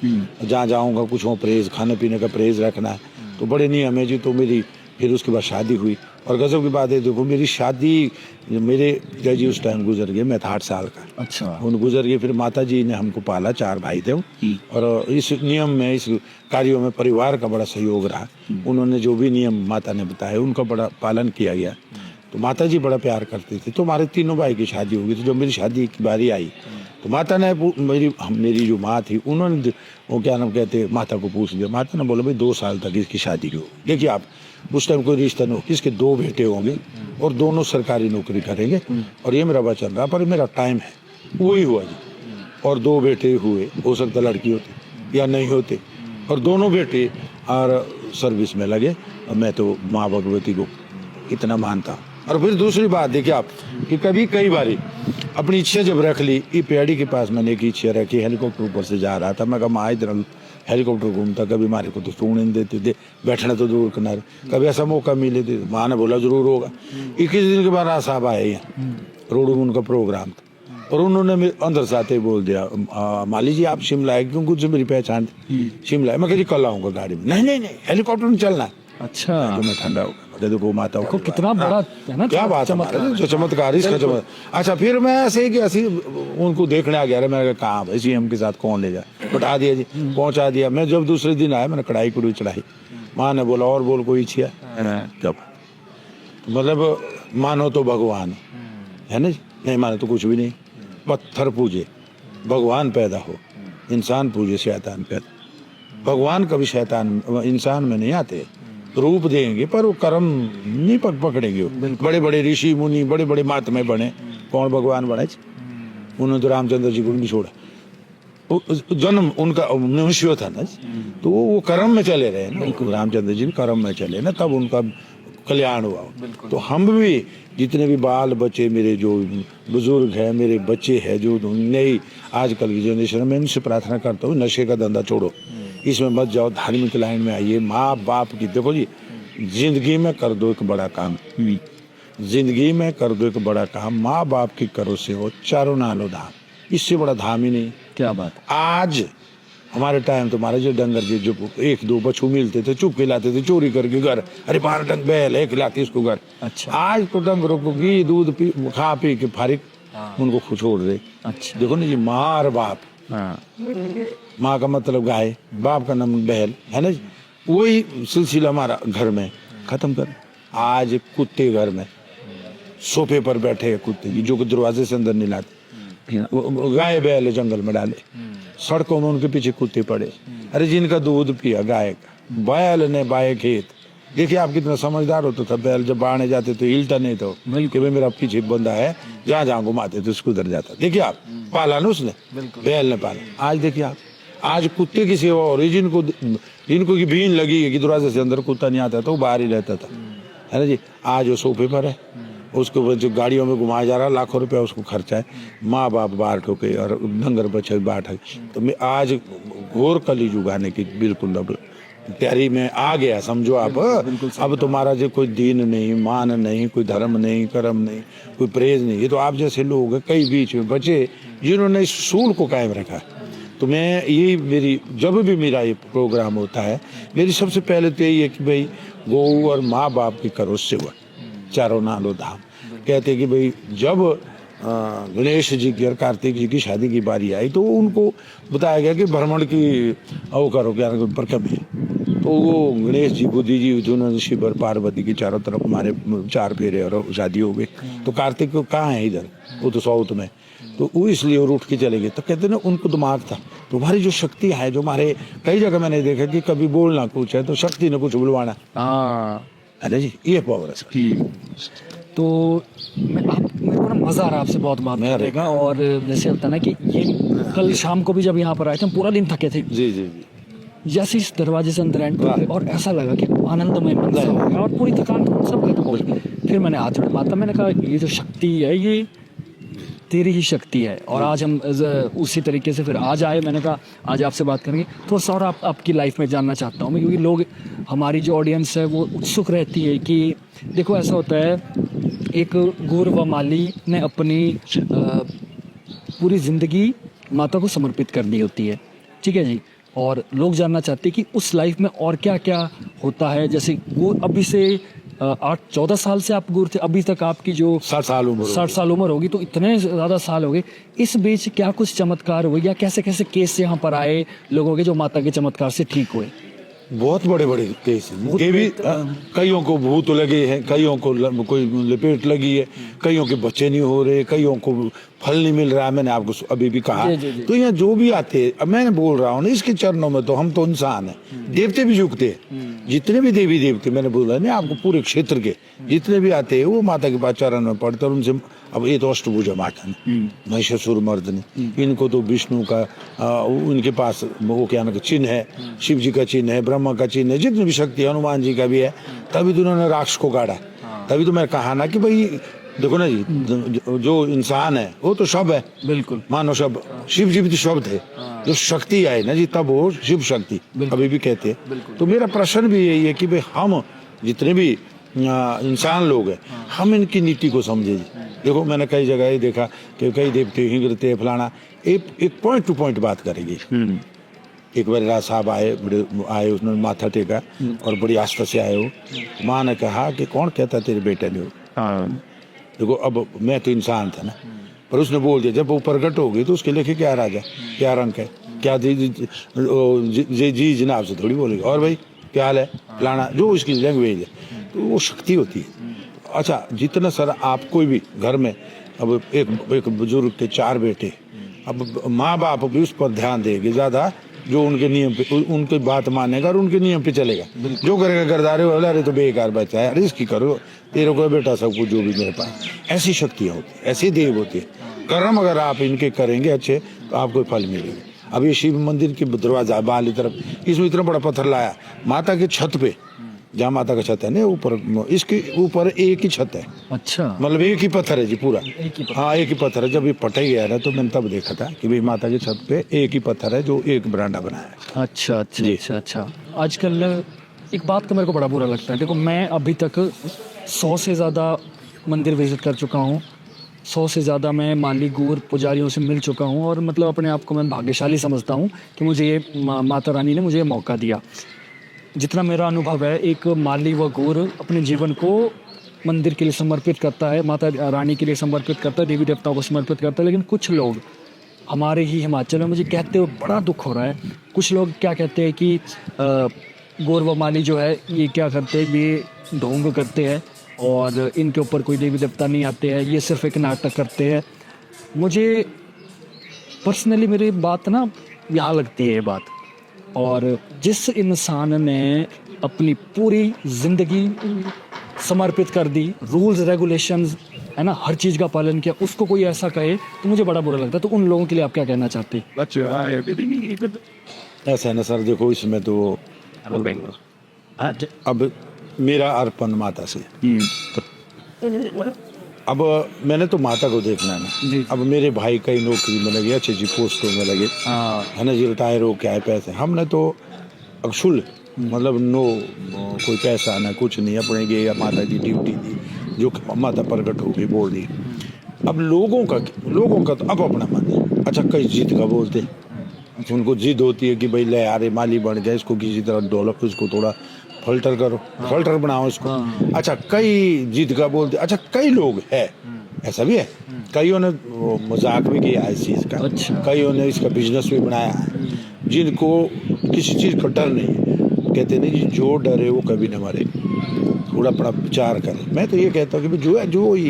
जहाँ जाऊँगा कुछ हो परहेज, खाने पीने का परहेज रखना है, तो बड़े नियम है जी। तो मेरी फिर उसके बाद शादी हुई। और गजब की बात है, देखो मेरी शादी, मेरे पिताजी उस टाइम गुजर गए, मैं था 8 साल का। अच्छा। उन गुजर गए, फिर माता जी ने हमको पाला, 4 भाई थे। और इस नियम में, इस कार्यों में परिवार का बड़ा सहयोग रहा। उन्होंने जो भी नियम माता ने बताए उनका बड़ा पालन किया गया। तो माता जी बड़ा प्यार करती थी। तो हमारे तीनों भाई की शादी हो गई। तो जब मेरी शादी की बारी आई तो माता ने मेरी जो माँ थी उन्होंने वो क्या नाम कहते, माता को पूछ लिया। माता ने बोला भाई 2 साल तक इसकी शादी हो। देखिए आप, उस टाइम कोई रिश्ता नहीं हो, इसके 2 बेटे होंगे और दोनों सरकारी नौकरी करेंगे। और ये मेरा वचन रहा, पर मेरा टाइम है। वही हुआ जी। और 2 बेटे हुए, हो सकता लड़की होती या नहीं होते। और दोनों बेटे और सर्विस में लगे। और मैं तो माँ भगवती को इतना मानता हूँ। और फिर दूसरी बात देखिए आप, कि कई बारी अपनी इच्छा जब रख ली, ये पेड़ी के पास मैंने एक इच्छा रखी, हेलीकॉप्टर ऊपर से जा रहा था। मैं कहा माँ इधर हेलीकॉप्टर घूमता, कभी हमारे को तो सोने नहीं देते थे, बैठना तो दूर किनारे, कभी ऐसा मौका मिले थे। माँ ने बोला जरूर होगा। 21 दिन के बाद राज साहब आए यहाँ, रोड में उनका प्रोग्राम था। और उन्होंने अंदर से आते बोल दिया, माली जी आप शिमला है क्यों? कुछ मेरी पहचान थी, शिमला है। मैं कह कल आऊँगा गाड़ी में। नहीं हेलीकॉप्टर में चलना है। अच्छा। तो मैं ठंडा हो गया, देखो माता को कितना बड़ा है ना, क्या बात है, जो चमत्कार इसका चमत्कार। अच्छा, फिर मैं ऐसे उनको देखने आ गया। मैंने कहा कहाँ भाई सीएम के साथ कौन ले जाए, बता दिया जी, पहुंचा दिया। मैं जब दूसरे दिन आया, मैंने कढ़ाई चढ़ाई। माँ ने बोला और बोल कोई इच्छा जब, मतलब मानो तो भगवान है ना जी, नहीं मानो तो कुछ भी नहीं। पत्थर पूजे भगवान पैदा हो, इंसान पूजे शैतान पैदा। भगवान कभी शैतान इंसान में नहीं आते, रूप देंगे पर वो कर्म नहीं पकड़ेंगे। बड़े बड़े ऋषि मुनि, बड़े बड़े महात्मा बने, कौन भगवान बने? उन्होंने तो रामचंद्र जी को नहीं छोड़ा। जन्म उनका मनुष्य था ना, तो वो कर्म में चले रहे ना। रामचंद्र जी कर्म में चले ना, तब उनका कल्याण हुआ। तो हम भी जितने भी बाल बच्चे, मेरे जो बुजुर्ग हैं, मेरे बच्चे हैं जो नई आजकल की जनरेशन में, इनसे प्रार्थना करता हूँ नशे का धंधा छोड़ो, इसमें मत जाओ, धार्मिक लाइन में आइए। माँ बाप की, देखो जी, जिंदगी में कर दो एक बड़ा काम, जिंदगी में कर दो एक बड़ा काम, माँ बाप की करो से हो, चारों नालो धाम, इससे बड़ा धाम ही नहीं। क्या बात। आज हमारे टाइम तो हमारे जो डंगर जी जो 1-2 बछू मिलते थे, चुप खिलाते थे चोरी करके घर, अरे 12 डंग बैल है, खिलाते इसको घर। अच्छा। आज तो डंगरों को घी दूध खा पी के फारिग, उनको छोड़ दे। अच्छा। देखो ना जी, माँ और बाप, माँ का मतलब गाय, बाप का नाम बैल है ना जी, वही सिलसिला हमारा घर में खत्म कर। आज कुत्ते घर में सोफे पर बैठे कुत्ते की, जो दरवाजे से अंदर नहीं लाते, गाय बैल जंगल में डाले, सड़कों में उनके पीछे कुत्ते पड़े। अरे जिनका दूध पिया गाय का, बैल ने बाए खेत। देखिए आप कितना समझदार होता था, बैल जब बाढ़ने जाते तो हिलता नहीं था कि भाई मेरा पीछे बंदा है, जहाँ जहाँ घुमाते तो उसको उधर जाता। देखिए आप, पाला ना उसने, बैल ने पाला। आज देखिए आप, आज कुत्ते की सेवा हो रही, जिनको की भीन लगी कि दरवाजे से अंदर कुत्ता नहीं आता तो वो बाहर ही रहता था, है ना जी। आज वो सोफे पर है, उसको जो गाड़ियों में घुमाया जा रहा है, लाखों रुपया उसको खर्चा है, माँ बाप बाहर ठोके और डंगर बच्चे बाहर ठगे। तो मैं आज घोर कलयुग आने की बिल्कुल अब तैयारी में आ गया, समझो आप। अब तुम्हारा जो कोई दीन नहीं, मान नहीं, कोई धर्म नहीं, कर्म नहीं, कोई प्रेज नहीं। ये तो आप जैसे लोग कई बीच में बचे जिन्होंने इस सूल को कायम रखा। तो मैं यही, मेरी जब भी मेरा ये प्रोग्राम होता है, मेरी सबसे पहले तो यही है कि भाई गौ और माँ बाप की करो सेवा, चारों नालो धाम। कहते कि भाई जब गणेश जी की और कार्तिक जी की शादी की बारी आई तो उनको बताया गया कि भ्रमण की वो करो, क्या परकम है। तो वो गणेश जी, बुद्धि जी, दोनों शिव और पार्वती की चारों तरफ हमारे 4 फेरे और शादी हो गई। तो कार्तिक को कहाँ है इधर, वो तो साउथ में, तो वो इसलिए वो उठ के चले गए। तो कहते ना उनको दिमाग था। तो हमारी जो शक्ति है, जो हमारे कई जगह मैंने देखा कि कभी बोलना कुछ है तो शक्ति ने कुछ बुलवाना, है ना जी, ये पावर है। तो मेरे को ना मज़ा आ रहा है आपसे बहुत बात करेगा। और जैसे होता है ना कि ये कल शाम को भी जब यहाँ पर आए थे, हम पूरा दिन थके थे जी जी जी, जैसे इस दरवाजे से अंदर एंटर हुए और ऐसा लगा कि आनंदमय मंदिर हो गया और पूरी थकान तो सब खत्म हो गई। फिर मैंने हाथ जोड़े माता, मैंने कहा ये जो शक्ति है ये तेरी ही शक्ति है। और आज हम उसी तरीके से फिर आज आए, मैंने कहा आज आपसे बात करेंगे थोड़ा सा और आपकी लाइफ में जानना चाहता हूँ मैं, क्योंकि लोग, हमारी जो ऑडियंस है वो उत्सुक रहती है कि देखो ऐसा होता है, एक गौर व माली ने अपनी पूरी ज़िंदगी माता को समर्पित कर दी होती है, ठीक है जी। और लोग जानना चाहते हैं कि उस लाइफ में और क्या क्या होता है, जैसे वो अभी से 8-14 साल से आप गुर थे, अभी तक आपकी जो 60 साल उम्र 60 साल उम्र होगी, तो इतने ज़्यादा साल हो गए। इस बीच क्या कुछ चमत्कार हुए या कैसे कैसे केस यहाँ पर आए लोगों के जो माता के चमत्कार से ठीक हुए? बहुत बड़े बड़े केस हैं। ये भी कईयों को भूत लगे हैं, कईयों को कोई लपेट लगी है, कईयों के बच्चे नहीं हो रहे, कईयों को फल नहीं मिल रहा है। मैंने आपको अभी भी कहा। जी। तो यहाँ जो भी आते हैं, अब मैंने बोल रहा हूँ ना, इसके चरणों में तो हम तो इंसान हैं, देवते भी झुकते हैं। जितने भी देवी देवते, मैंने बोला नहीं आपको, पूरे क्षेत्र के जितने भी आते हैं वो माता के पास चरण में पड़ते और उनसे, अब ये तो अष्टभुजा माता ने, महिषासुर मर्दनी, इनको तो विष्णु का उनके पास वो क्या ना चिन्ह है, शिव जी का चिन्ह है, ब्रह्मा का चिन्ह है, जितनी भी शक्ति है, हनुमान जी का भी है। तभी तो उन्होंने राक्षस को काटा। तभी तो मैंने कहा ना कि भाई देखो ना जी, जो इंसान है वो तो शब्द है, बिल्कुल मानो शब्द, शिव जी भी तो शब्द है। जो शक्ति है ना जी, तब वो शिव शक्ति अभी भी कहते हैं। तो मेरा प्रश्न भी यही है कि भाई हम जितने भी इंसान लोग हैं, हम इनकी नीति को समझे जी। देखो मैंने कई जगह ये देखा कि कई देवते हिंगरते फलाना, एक पॉइंट टू पॉइंट बात करेंगे। एक बार राज साहब आए, उन्होंने माथा टेका और बड़ी आस्था से आए हो। माँ ने कहा कि कौन कहता तेरे बेटे ने हो। देखो अब मैं तो इंसान था ना, पर उसने बोल दिया, जब वो प्रकट हो गई तो उसके लेके क्या राजा, क्या रंग है, क्या जी जनाब से थोड़ी बोलेगा, और भाई क्या हाल है फलाना, जो उसकी लैंग्वेज है, तो वो शक्ति होती है। अच्छा, जितना सर आप कोई भी घर में, अब एक बुजुर्ग के 4 बेटे, अब माँ बाप भी उस पर ध्यान देंगे ज़्यादा, जो उनके नियम पे, उनकी बात मानेगा और उनके नियम पे चलेगा। जो करेगा गरदारे वाला, अरे तो बेकार बच्चा है, रिस्क करो, तेरे को बेटा सब कुछ जो भी मेरे पास। ऐसी शक्तियाँ होती है, ऐसी देव होती है। कर्म अगर आप इनके करेंगे अच्छे तो आपको फल मिलेगा। अब ये शिव मंदिर की दरवाजा बाली तरफ, इसमें इतना बड़ा पत्थर लाया, माता के छत पे, जहाँ माता का छत है ना ऊपर, इसके ऊपर एक ही छत है। अच्छा, मतलब एक ही पत्थर है जी पूरा। एक ही पत्थर। हाँ एक ही पत्थर है। जब ये पटे गया ना तो मैंने तब देखा था कि भाई माता की छत पे एक ही पत्थर है जो एक बरांडा बनाया है। अच्छा अच्छा अच्छा अच्छा। आजकल एक बात का मेरे को बड़ा बुरा लगता है। देखो मैं अभी तक 100 से ज़्यादा मंदिर विजिट कर चुका हूँ, 100 से ज़्यादा मैं माली गूर पुजारियों से मिल चुका हूँ, और मतलब अपने आप को मैं भाग्यशाली समझता हूँ कि मुझे ये माता रानी ने मुझे ये मौका दिया। जितना मेरा अनुभव है, एक माली व गौर अपने जीवन को मंदिर के लिए समर्पित करता है, माता रानी के लिए समर्पित करता है, देवी देवताओं को समर्पित करता है। लेकिन कुछ लोग हमारे ही हिमाचल में, मुझे कहते हुए बड़ा दुख हो रहा है, कुछ लोग क्या कहते हैं कि गौर व माली जो है ये क्या करते हैं, ये ढोंग करते हैं और इनके ऊपर कोई देवी देवता नहीं आते हैं, ये सिर्फ एक नाटक करते हैं। मुझे पर्सनली मेरी बात ना यहाँ लगती है ये बात। और जिस इंसान ने अपनी पूरी ज़िंदगी समर्पित कर दी, रूल्स रेगुलेशंस है ना, हर चीज़ का पालन किया, उसको कोई ऐसा कहे तो मुझे बड़ा बुरा लगता है। तो उन लोगों के लिए आप क्या कहना चाहते हैं? ऐसा है ना सर, देखो इसमें तो अब मेरा अर्पण माता से, अब मैंने तो माता को देखना है ना। अब मेरे भाई कई नौकरी में लगे, अच्छी पोस्टों में लगे, है ना जी, रिटायर हो क्या है पैसे, हमने तो अक्षुल मतलब नो कोई पैसा ना कुछ नहीं, अपने गए माता की ड्यूटी दी, जो माता प्रकट हो गई बोल दी। अब लोगों का तो अब अपना मन है। अच्छा कई जिद का बोलते, उनको जिद होती है कि भाई ले यार माली बन गया, इसको किसी तरह डोलक, इसको थोड़ा फिल्टर करो, फिल्टर बनाओ इसको। अच्छा कई जिद का बोलते। अच्छा कई लोग है, ऐसा भी है, कईयों ने मजाक भी किया इस चीज़ का। अच्छा। कईयों ने इसका बिजनेस भी बनाया है, जिनको किसी चीज़ का डर नहीं। कहते नहीं जी, जो डरे वो कभी न मरे, थोड़ा अपना विचार करें। मैं तो ये कहता हूँ कि जो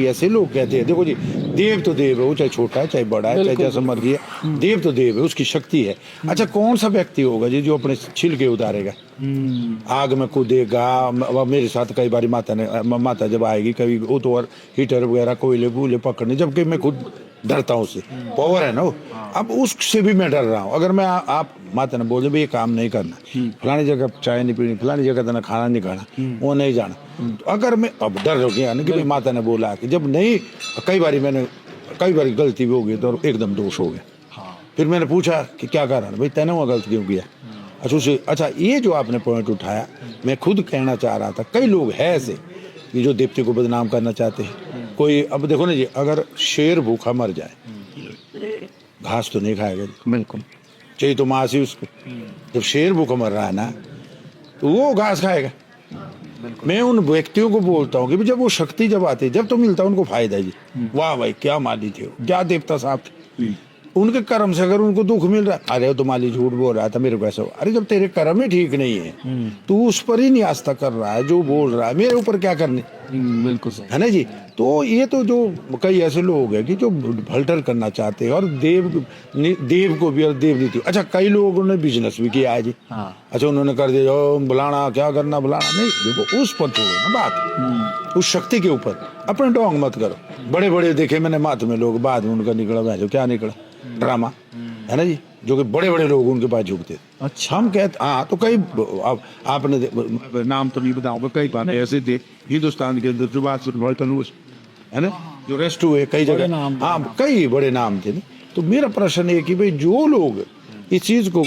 ऐसे लोग कहते हैं, देखो जी देव तो देव है, वो चाहे छोटा है चाहे बड़ा है चाहे जैसा मर्जी है, देव तो देव है, उसकी शक्ति है। अच्छा कौन सा व्यक्ति होगा जी जो अपने छिलके उतारेगा, आग में कूदेगा। मेरे साथ कई बार माता जब आएगी कभी, वो तो और हीटर वगैरह कोयले वूले पकड़ने, जबकि मैं खुद डरता हूँ उससे, पावर है ना वो। अब उससे भी मैं डर रहा हूँ। अगर मैं आप माता ने बोले भाई ये काम नहीं करना, फलानी जगह चाय नहीं पीनी, फलानी जगह तो खाना नहीं खाना, वो नहीं जाना, तो अगर मैं अब डर हो गया ना कि भाई माता ने बोला कि जब नहीं, कई बार गलती भी हो गई तो एकदम दोष हो गया। फिर मैंने पूछा कि क्या कारण, भाई तैने वहाँ गलती क्यों किया। अच्छा ये जो आपने पॉइंट उठाया, मैं खुद कहना चाह रहा था, कई लोग हैं ऐसे कि जो देवते को बदनाम करना चाहते हैं। कोई अब देखो ना जी, अगर शेर भूखा मर जाए, घास तो नहीं खाएगा, बिल्कुल चाहिए तो मांस ही उसको। जब शेर भूखा मर रहा है ना, तो वो घास खाएगा। मैं उन व्यक्तियों को बोलता हूँ कि जब वो शक्ति जब आती है, जब तो मिलता है उनको फायदा है जी, वाह भाई क्या माली थे, क्या देवता साहब थे, उनके कर्म से अगर उनको दुख मिल रहा है, अरे तो माली झूठ बोल रहा था मेरे को ऐसा, अरे जब तेरे कर्म ही ठीक नहीं है, तू उस पर ही नहीं आस्था कर रहा है, जो बोल रहा है मेरे ऊपर क्या करने, बिल्कुल सही। है ना जी। तो ये तो जो कई ऐसे लोग हैं कि जो भल्टर करना चाहते हैं, और देव को भी और देव नीति। अच्छा, कई लोगों ने बिजनेस भी किया है जी, अच्छा उन्होंने कर दिया जो बुलाना क्या करना बुलाना नहीं, देखो उस पर छोड़ो ना बात, उस शक्ति के ऊपर अपने डोंग मत करो। बड़े बड़े देखे मैंने माथ में लोग, बाद में उनका निकला जो क्या निकला ड्रामा, है ना जी, जो कि बड़े बड़े लोग उनके पास झुकते। अच्छा, हम कहते हाँ, तो कई आपने नाम तो नहीं बताऊंगा, कई बात ऐसे थे हिंदुस्तान के अंदर जो बात है ना, जो रेस्ट हुए कई जगह, हाँ कई बड़े नाम थे। तो मेरा प्रश्न है कि भाई जो लोग इस चीज को,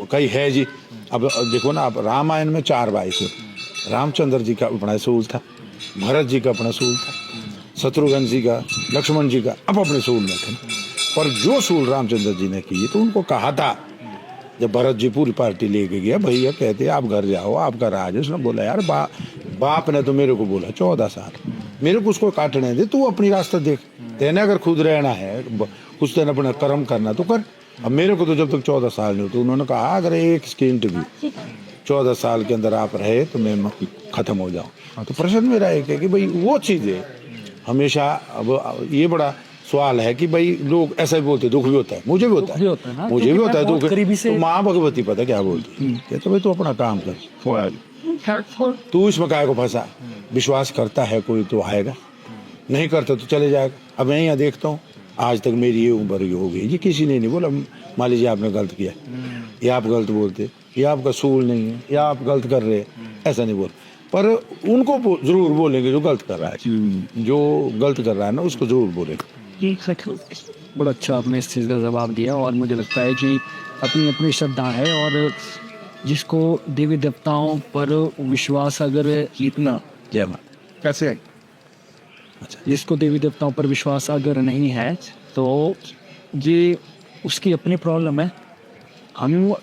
कई है जी, अब देखो ना, आप रामायण में 4 भाई थे, रामचंद्र जी का अपना सूल था, भरत जी का अपना सूल था, शत्रुघ्न जी का, लक्ष्मण जी का अपने सूल में थे। पर जो सूल रामचंद्र जी ने किए, तो उनको कहा था, जब भरत जी पूरी पार्टी लेके गया, भैया कहते आप घर जाओ, आपका राज है। उसने बोला यार बाप ने तो मेरे को बोला 14 साल, मेरे को उसको काटने दे, तू अपनी रास्ता देख, तेने अगर खुद रहना है, कुछ दिन अपना कर्म करना तो कर, अब मेरे को तो जब तक 14 साल नहीं हो। तो उन्होंने कहा अगर एक सेकंड भी 14 साल के अंदर आप रहे तो मैं खत्म हो जाऊँ। तो प्रश्न मेरा एक है कि भाई वो चीज़ें हमेशा, अब ये बड़ा सवाल है कि भाई लोग ऐसा ही बोलते, दुख भी होता है, मुझे भी होता है, मुझे भी होता है दुख। तो माँ भगवती पता क्या बोलती है, तो भाई तू अपना काम कर, तू इसमें काय को फंसा, विश्वास करता है कोई तो आएगा, नहीं करता तो चले जाएगा। अब मैं यहाँ देखता हूँ, आज तक मेरी ये उम्र ही हो गई जी, किसी ने नहीं बोला मान लीजिए आपने गलत किया, या आप गलत बोलते, या आपका सूल नहीं है, या आप गलत कर रहे, ऐसा नहीं बोल। पर उनको जरूर बोलेंगे जो गलत कर रहा है, जो गलत कर रहा है ना उसको जरूर बोलेंगे। बड़ा अच्छा आपने इस चीज़ का जवाब दिया, और मुझे लगता है कि अपनी अपनी श्रद्धा है, और जिसको देवी देवताओं पर विश्वास अगर इतना कैसे है, अच्छा, जिसको देवी देवताओं पर विश्वास अगर नहीं है तो ये उसकी अपनी प्रॉब्लम है। हम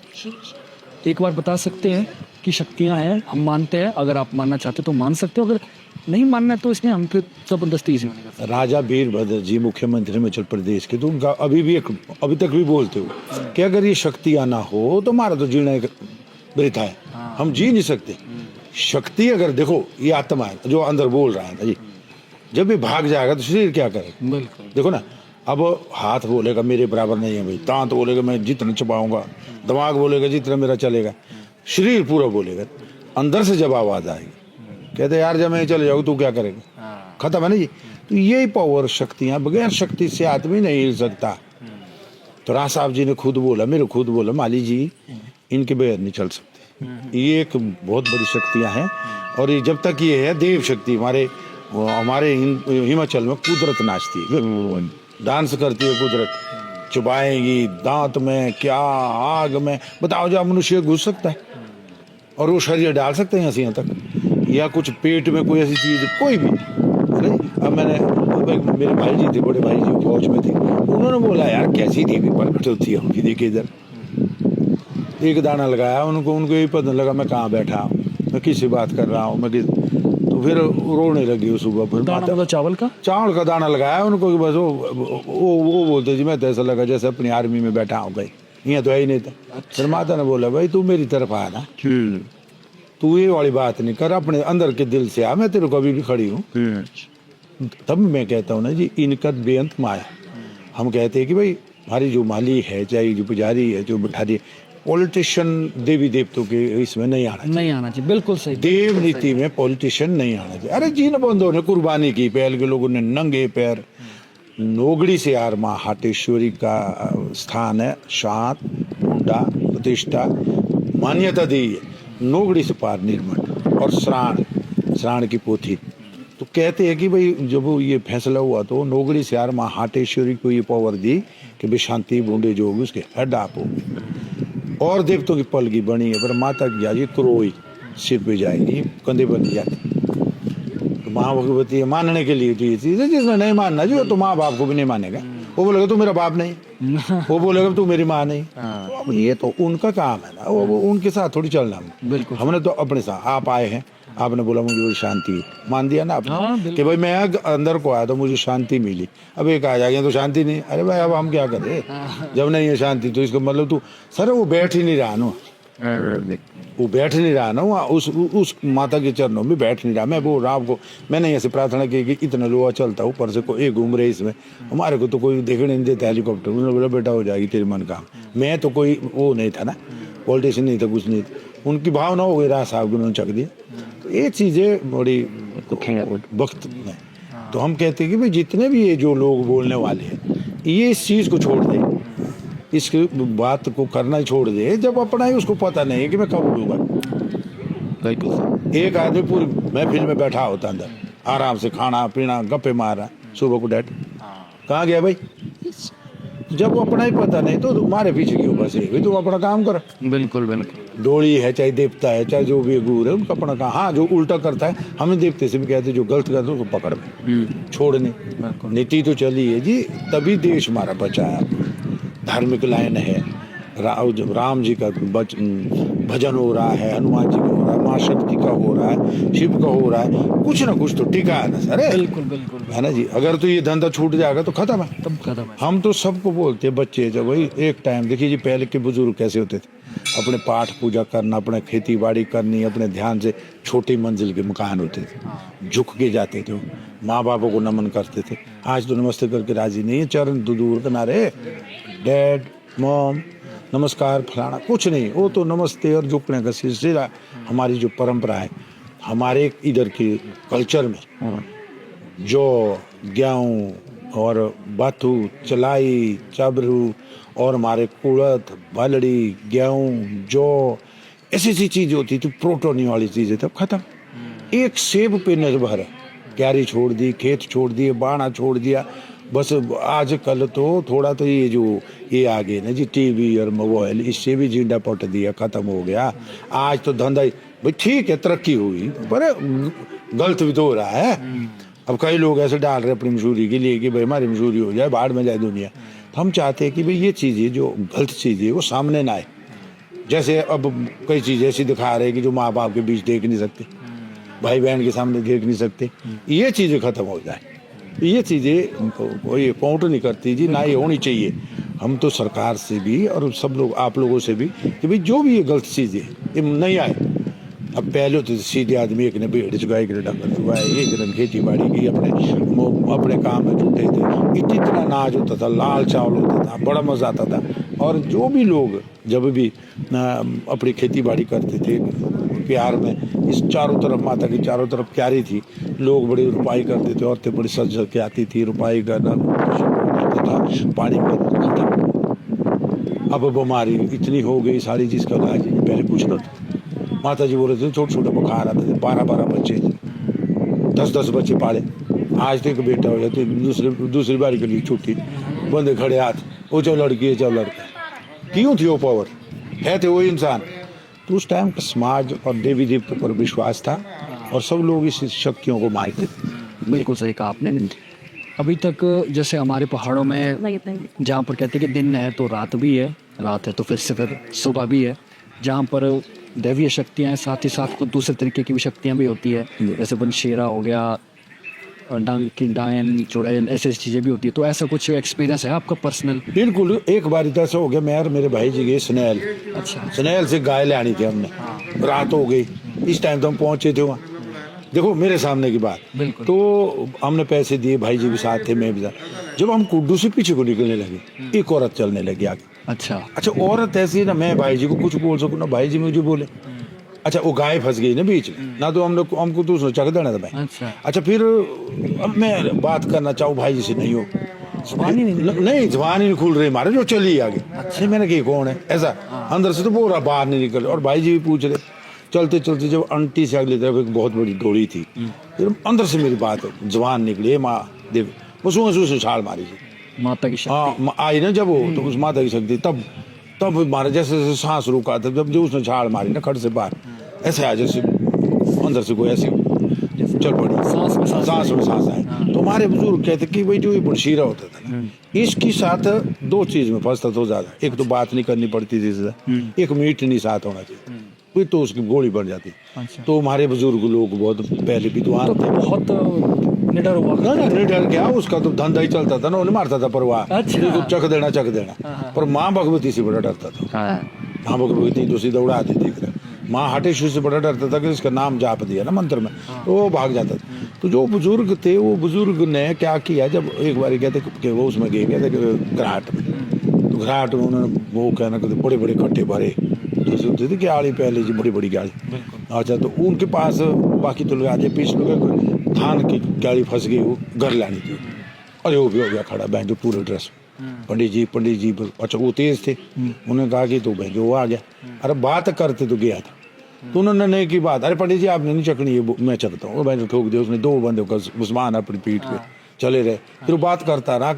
एक बार बता सकते हैं कि शक्तियाँ हैं, हम मानते हैं, अगर आप मानना चाहते तो मान सकते हो, अगर नहीं मानना है तो इसमें हम फिर जबरदस्ती इसमें नहीं कर सकते। राजा वीरभद्र जी मुख्यमंत्री हिमाचल प्रदेश के, तो उनका अभी तक भी बोलते हो कि अगर ये शक्तियाँ ना हो तो हमारा तो जीना एक वृथा है, हम जी नहीं सकते। शक्ति अगर देखो, ये आत्मा है जो अंदर बोल रहा है ना जी, जब भी भाग जाएगा तो शरीर क्या करेगा, बिल्कुल देखो ना। अब हाथ बोलेगा मेरे बराबर नहीं है भाई, दांत बोलेगा मैं जितना चबाऊंगा, दिमाग बोलेगा जितना मेरा चलेगा, शरीर पूरा बोलेगा, अंदर से जब आवाज आएगी कहते यार जब मैं चले जाऊँ तू क्या करेगा, खत्म है ना जी। तो यही पावर शक्तियाँ, बगैर शक्ति से आदमी नहीं हिल सकता। तो राज साहब जी ने खुद बोला, मेरे खुद बोला माली जी इनके बगैर नहीं चल सकते, ये एक बहुत बड़ी शक्तियाँ हैं। और ये जब तक ये है देव शक्ति, हमारे हिमाचल में कुदरत नाचती है, डांस करती है कुदरत, चुबाएगी दांत में क्या आग में, बताओ जो मनुष्य घुस सकता है और वो शरीर डाल सकते हैं यहाँ से यहाँ तक, या कुछ पेट में कोई ऐसी चीज कोई भी नहीं। अब मेरे भाई जी थे, बड़े भाई जी फौज में थे, उन्होंने बोला यार कैसी देवी प्रकट होती है उनकी, देखिए इधर एक दाना लगाया, उनको यही पता लगा मैं कहाँ बैठा हूँ, मैं किससे बात कर रहा हूँ, मैं तो फिर रोने लगी वो सुबह। फिर दाना मतलब चावल का दाना लगाया उनको कि बस वो बोलते जी मैं तो ऐसा लगा जैसे अपनी आर्मी में बैठा हूँ भाई, यहाँ तो है ही नहीं था। अच्छा। फिर माता ने बोला भाई तू मेरी तरफ आया ना, तू ये वाली बात नहीं कर, अपने अंदर के दिल से आ, मैं तेरे को अभी भी खड़ी हूँ। तब मैं कहता हूँ ना जी, इनका बेअंत माया। हम कहते हैं कि भाई हमारी जो माली है, चाहे जो पुजारी है, जो बिठारी, पॉलिटिशियन देवी देवतों के इसमें नहीं आना चाहिए, बिल्कुल सही। देव नीति में पॉलिटिशियन नहीं आना चाहिए। अरे जिन बंदों ने कुर्बानी की, पहले के लोगों ने नंगे पैर, नोगड़ी से यार माँ हाटेश्वरी का स्थान है, शांत मुंडा प्रतिष्ठा मान्यता दी है, नोगड़ी से पार निर्मल और श्राण की पोथी। तो कहते हैं कि भाई जब ये फैसला हुआ तो नोगड़ी से यार माँ हाटेश्वरी को ये पावर दी कि भाई शांति बूंदे जो होगी उसके हेड आप हो, और देवतों की पलगी बनी है, पर माता की जाएगी क्रोई सिर पे जाएगी, कंधे पर नहीं जाती। तो माँ भगवती मानने के लिए तो ये चीज़ है, जिसने नहीं मानना जो तो माँ बाप को भी नहीं मानेगा, वो बोलेगा तू मेरा बाप नहीं, वो बोलेगा तू मेरी माँ नहीं। तो ये तो उनका काम है ना, वो उनके साथ थोड़ी चलना। बिल्कुल, हमने तो अपने साथ, आप आए हैं आपने बोला मुझे बड़ी शांति मान दिया ना हाँ, आपने बिल्कुल। कि भाई मैं अंदर को आया तो मुझे शांति मिली। अब एक आ जाएगा तो शांति नहीं। अरे भाई अब हम क्या करें जब नहीं है शांति तो इसका मतलब तू सर वो बैठ ही नहीं रहा ना, वो बैठ नहीं रहा ना उस माता के चरणों में बैठ नहीं रहा। मैं बोल रहा आपको, मैंने ऐसे प्रार्थना की कि इतना लोहा चलता ऊपर से कोई घूम रहे इसमें, हमारे को तो कोई देखने नहीं देता हेलीकॉप्टर। उन्होंने बोला बेटा हो जाएगी तेरे मन का। मैं तो कोई वो नहीं था ना, पॉलिटिशियन नहीं था, कुछ नहीं था। उनकी भावना हो गई, राज साहब को उन्होंने चक दिया। तो ये चीज़ें बड़ी वक्त में तो हम कहते हैं कि भाई जितने भी ये जो लोग बोलने वाले हैं ये इस चीज़ को छोड़ दें, इस बात को करना ही छोड़ दे जब अपना ही उसको पता नहीं है कि मैं कब उड़ूंगा। एक आदमी पूरी महफिल में बैठा होता अंदर आराम से खाना पीना गप्पे मार रहा, सुबह को डैड कहाँ गया भाई। जब वो अपना ही पता नहीं तो तुम्हारे पीछे क्यों बसे भाई, तुम अपना काम कर। बिल्कुल बिल्कुल। डोली है चाहे देवता है चाहे जो भी गुरु है उनका अपना काम। हाँ जो उल्टा करता है हमें देवते से भी कहते हैं, जो गलत करता है उसको पकड़ में छोड़ने। नीति तो चली है जी, तभी देश हमारा बचा है। धार्मिक लाइन है, राम जी का भजन हो रहा है, हनुमान जी का हो रहा है, माँ शक्ति का हो रहा है, शिव का हो रहा है, कुछ ना कुछ तो टिका है ना सर। बिल्कुल बिल्कुल है ना जी। अगर तो ये धंधा छूट जाएगा तो खत्म है, तब खत्म है। हम तो सबको बोलते हैं बच्चे जब वही एक टाइम देखिए जी, पहले के बुजुर्ग कैसे होते थे, अपने पाठ पूजा करना, अपने खेती बाड़ी करनी, अपने ध्यान से छोटी मंजिल के मकान होते थे, झुक के जाते थे, माँ बापों को नमन करते थे। आज तो नमस्ते करके राजी नहीं है, चरण तो दूर का ना रहे, डैड मॉम नमस्कार फलाना कुछ नहीं, वो तो नमस्ते और झुकने का सिलसिला हमारी जो परंपरा है हमारे इधर के कल्चर में। जो गेहूँ और बाथू चलाई चबरू और हमारे कुड़द बालड़ी गेहूँ जो ऐसी ऐसी चीज़ होती थी, प्रोटीन वाली चीज़ें तब खत्म। एक सेब पे निर्भर है, क्यारी छोड़ दी, खेत छोड़ दिए, बाणा छोड़ दिया। बस आज कल तो थोड़ा तो ये जो ये आ गए ना जी टीवी और मोबाइल, इससे भी जिंदा पट दिया, खत्म हो गया। आज तो धंधा भाई ठीक है तरक्की हुई पर गलत भी तो हो रहा है। अब कई लोग ऐसे डाल रहे अपनी मशहूरी के लिए कि भाई हमारी मशहूरी हो जाए, बाहर में जाए दुनिया। तो हम चाहते हैं कि भाई ये चीज़ें जो गलत चीज़ें वो सामने ना आए। जैसे अब कई चीज़ें ऐसी दिखा रहे हैं कि जो माँ बाप के बीच देख नहीं सकते, भाई बहन के सामने देख नहीं सकते, ये चीज़ें खत्म हो जाए। ये चीज़ें ये काउंट नहीं करती जी, ना ये होनी चाहिए। हम तो सरकार से भी और सब लोग आप लोगों से भी कि भाई जो भी ये गलत चीज़ें ये नहीं आए। अब पहले तो सीधे आदमी एक ने भेड़ चुकाए, एक ने डंगर चुकाए, एक ने खेती बाड़ी की, अपने काम में जुटे थे। इतना नाज होता था, लाल चावल होता था, बड़ा मज़ा आता था। और जो भी लोग जब भी अपनी खेती बाड़ी करते थे प्यार में, इस चारों तरफ माता की चारों तरफ क्यारी थी, लोग बड़ी रुपाई करते थे, औरतें बड़ी सज के आती थी, रुपाई करना था, पानी खत्म। अब बीमारी इतनी हो गई सारी चीज़ का इलाज पहले कुछ न था। माता जी बोल रहे थे छोटे छोटे बुखार आते थे, 12-12 बच्चे, 10-10 बच्चे पाले। आज तो एक बेटा हो जाते, दूसरी बारी के लिए छुट्टी, बंदे खड़े हाथ, वो चाहे लड़की है चाहे लड़का। क्यों थी वो पावर, है थे वो इंसान। तो उस टाइम का समाज और देवी देवता पर विश्वास था और सब लोग इस शक्तियों को मानते थे। बिल्कुल सही कहा आपने। अभी तक जैसे हमारे पहाड़ों में जहाँ पर कहते हैं कि दिन है तो रात भी है, रात है तो फिर से फिर सुबह भी है, जहाँ पर दैवीय शक्तियाँ हैं, साथ ही साथ कुछ दूसरे तरीके की भी शक्तियाँ भी होती है, जैसे बनशेरा हो गया, डायन चुड़ैल, ऐसी चीज़ें भी होती है। तो ऐसा कुछ एक्सपीरियंस है आपका पर्सनल? बिल्कुल। एक बार तो ऐसा हो गया, मैं और मेरे भाई जी गए स्नैल। अच्छा। स्नैल से गाय ले आनी थी हमने, रात हो गई, इस टाइम तो हम पहुंचे थे वहाँ। देखो मेरे सामने की बात, तो हमने पैसे दिए, भाई जी भी साथ थे, मैं भी साथ। जब हम कुड्डू से पीछे को निकलने लगे, एक औरत चलने लगी आगे। अच्छा। औरत ऐसी ना, मैं भाई जी को कुछ बोल सकूँ ना भाई जी मुझे बोले। अच्छा वो गाय फंस गई ना बीच में ना, तो हमको तो उसने चक देना था भाई। अच्छा फिर अब मैं बात करना चाहूँ भाई जी से, नहीं हो जबान ही नहीं खुल रही हमारे, जो चली आगे। अच्छा मैंने कही कौन है ऐसा, अंदर से तो बोल बाहर नहीं निकल। और भाई जी भी पूछ रहे। चलते चलते जब अंटी से अगली तरफ एक बहुत बड़ी डोली थी, फिर अंदर से मेरी बात जबान निकली, माँ देव, बस उसने छाल मारी थी माता की शक्ति। हाँ आई ना जब वो, तो उस माता की शक्ति तब मारे, जैसे जैसे सांस रुका था, जब जो उसने छाल मारी ना खड़ से बाहर, ऐसे आ जैसे अंदर से कोई ऐसी चल पड़ी, सांस में सांस आए। तो हमारे बुजुर्ग कहते कि भाई जो ये बुनशीरा होता था ना, इसकी साथ दो चीज में फंसता तो ज्यादा, एक तो बात नहीं करनी पड़ती थी, एक मीट नहीं साथ होना चाहिए। कोई तो उसकी गोली बन जाती। अच्छा। तो हमारे बुजुर्ग लोग बहुत पहले विद्वान तो थे। बहुत निडर हुआ। ना ना नहीं डर गया, उसका तो धंधा ही चलता था ना, उन्हें मारता था परवाह। अच्छा। उसको चक देना। पर माँ भगवती से बड़ा डरता था। माँ भगवती तो सीधा उड़ा देती थी। माँ हटेश्वर से बड़ा डरता था कि इसका नाम जाप दिया ना मंत्र में, तो वो भाग जाता था। तो जो बुजुर्ग थे, वो बुजुर्ग ने क्या किया, जब एक बार कहते कि वो उसमें गए थे घराट में, तो घराट में उन्होंने वो कहना कहते बड़े बड़े कट्टे भरे, जैसे होते थे गाड़ी पहले जी, बड़ी बड़ी गाड़ी। अच्छा, तो उनके पास बाकी तो लगा दिए, पीछे लोग धान की गाड़ी फंस गई, वो घर लानी थी। अरे वो भी हो गया खड़ा बैंक, पूरे ड्रेस। पंडित जी अच्छा वो तेज थे, उन्होंने कहा कि तो भाई जो वो आ गया। अरे बात करते तो गया था, तो उन्होंने नहीं की बात, अरे पंडित जी आपने नहीं चकनी है, मैं चकता हूँ। भाई ठोक दिया उसने, 2 बंदे का उस्मान अपनी पीठ पे चले रहे। फिर वो बात करता रहा।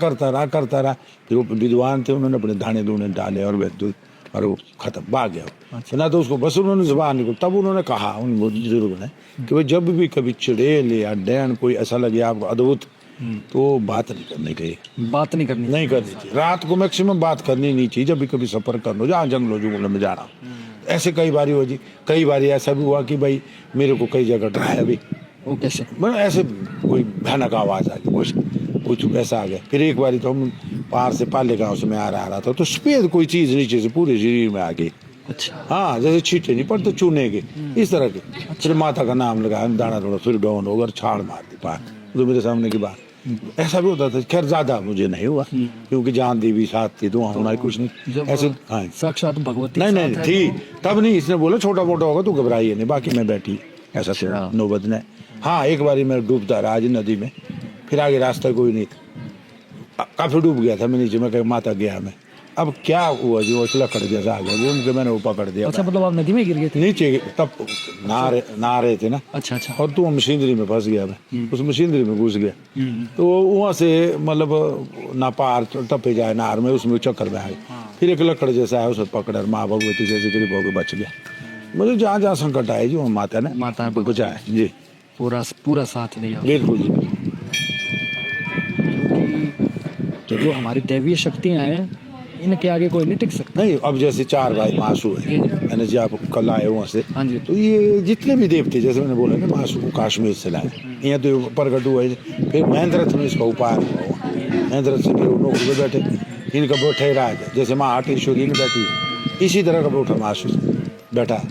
फिर वो विद्वान थे, उन्होंने अपने दाने दूने डाले और वो खत्म, भाग गया। ना तो उसको बस उन्होंने जुबान निकल, तब उन्होंने कहा उन बुजुर्ग ने कि भाई जब भी कभी चुड़ैल या डैन कोई ऐसा लगे आपको अद्भुत, तो बात नहीं करनी चाहिए, बात नहीं करनी चाहिए। रात को मैक्सिमम बात करनी नहीं चाहिए, जब भी कभी सफर करना जहाँ जंगलों जुंगलों में जाना। ऐसे कई बारी हो जी, कई बारी ऐसा भी हुआ कि भाई मेरे को कई जगह डराया भी। वो कैसे? मतलब ऐसे कोई भयानक आवाज आ गई, कुछ ऐसा आ गया। फिर एक बारी तो हम पार से पाले गांव से मैं आ रहा था, तो सफेद कोई चीज नीचे से पूरे शरीर में आ गई। अच्छा। हाँ, जैसे छींटे नहीं पड़ते चूने के, इस तरह के। फिर माता का नाम लगाया, दाना थोड़ा, फिर डाउन होगा, छाड़ मार दी पार, तो मेरे सामने की बात। ऐसा भी होता था, खैर ज्यादा मुझे नहीं हुआ, क्योंकि जान देवी साथ थी, तो होना कुछ नहीं ऐसे। हाँ, साक्षात भगवती नहीं थी तब नहीं, इसने बोला छोटा मोटा होगा तो घबराइए नहीं, बाकी मैं बैठी, ऐसा अच्छा। नौबत नहीं। हाँ, एक बारी मैं डूबता रहा जी नदी में, फिर आगे रास्ता कोई नहीं था, काफी डूब गया था मैं नीचे, मैं माता गया मैं, अब क्या हुआ जी, वो लकड़ जैसा आ गया, घूम के मैंने वो पकड़ दिया। अच्छा, मतलब आप नदी में गिर गए थे? नीचे तब नहा रहे थे ना। अच्छा। और तो मशीनरी में फंस गया मैं, उस मशीनरी में घुस गया, तो वहाँ से मतलब ना पार टपे जाए नहर में, उसमें चक्कर में आए। फिर एक लकड़ जैसा है, उसे पकड़ माँ भगवती जैसे करीब होकर बच गया। मतलब जहाँ संकट आए जी, वहाँ माता ने बचाया जी, पूरा साथ दिया। बिल्कुल जी। क्योंकि जो हमारी दैवीय शक्तियाँ हैं, इनके आगे कोई नहीं टिक सकता। नहीं, अब जैसे 4 भाई मासू है, मैंने जी आप कल आए वहाँ से, हाँ जी। तो ये जितने भी देवते, जैसे मैंने बोला ना, मासू को कश्मीर से लाए, यहाँ तो प्रकट हुआ है। फिर महेंद्रथ में इसका उपाय हुआ, महेंद्रथ से फिर नौकरी पे बैठे, इनका बैठे राज, जैसे माँ हटेश्वरी ने बैठी, इसी तरह का बैठा मासू बैठा।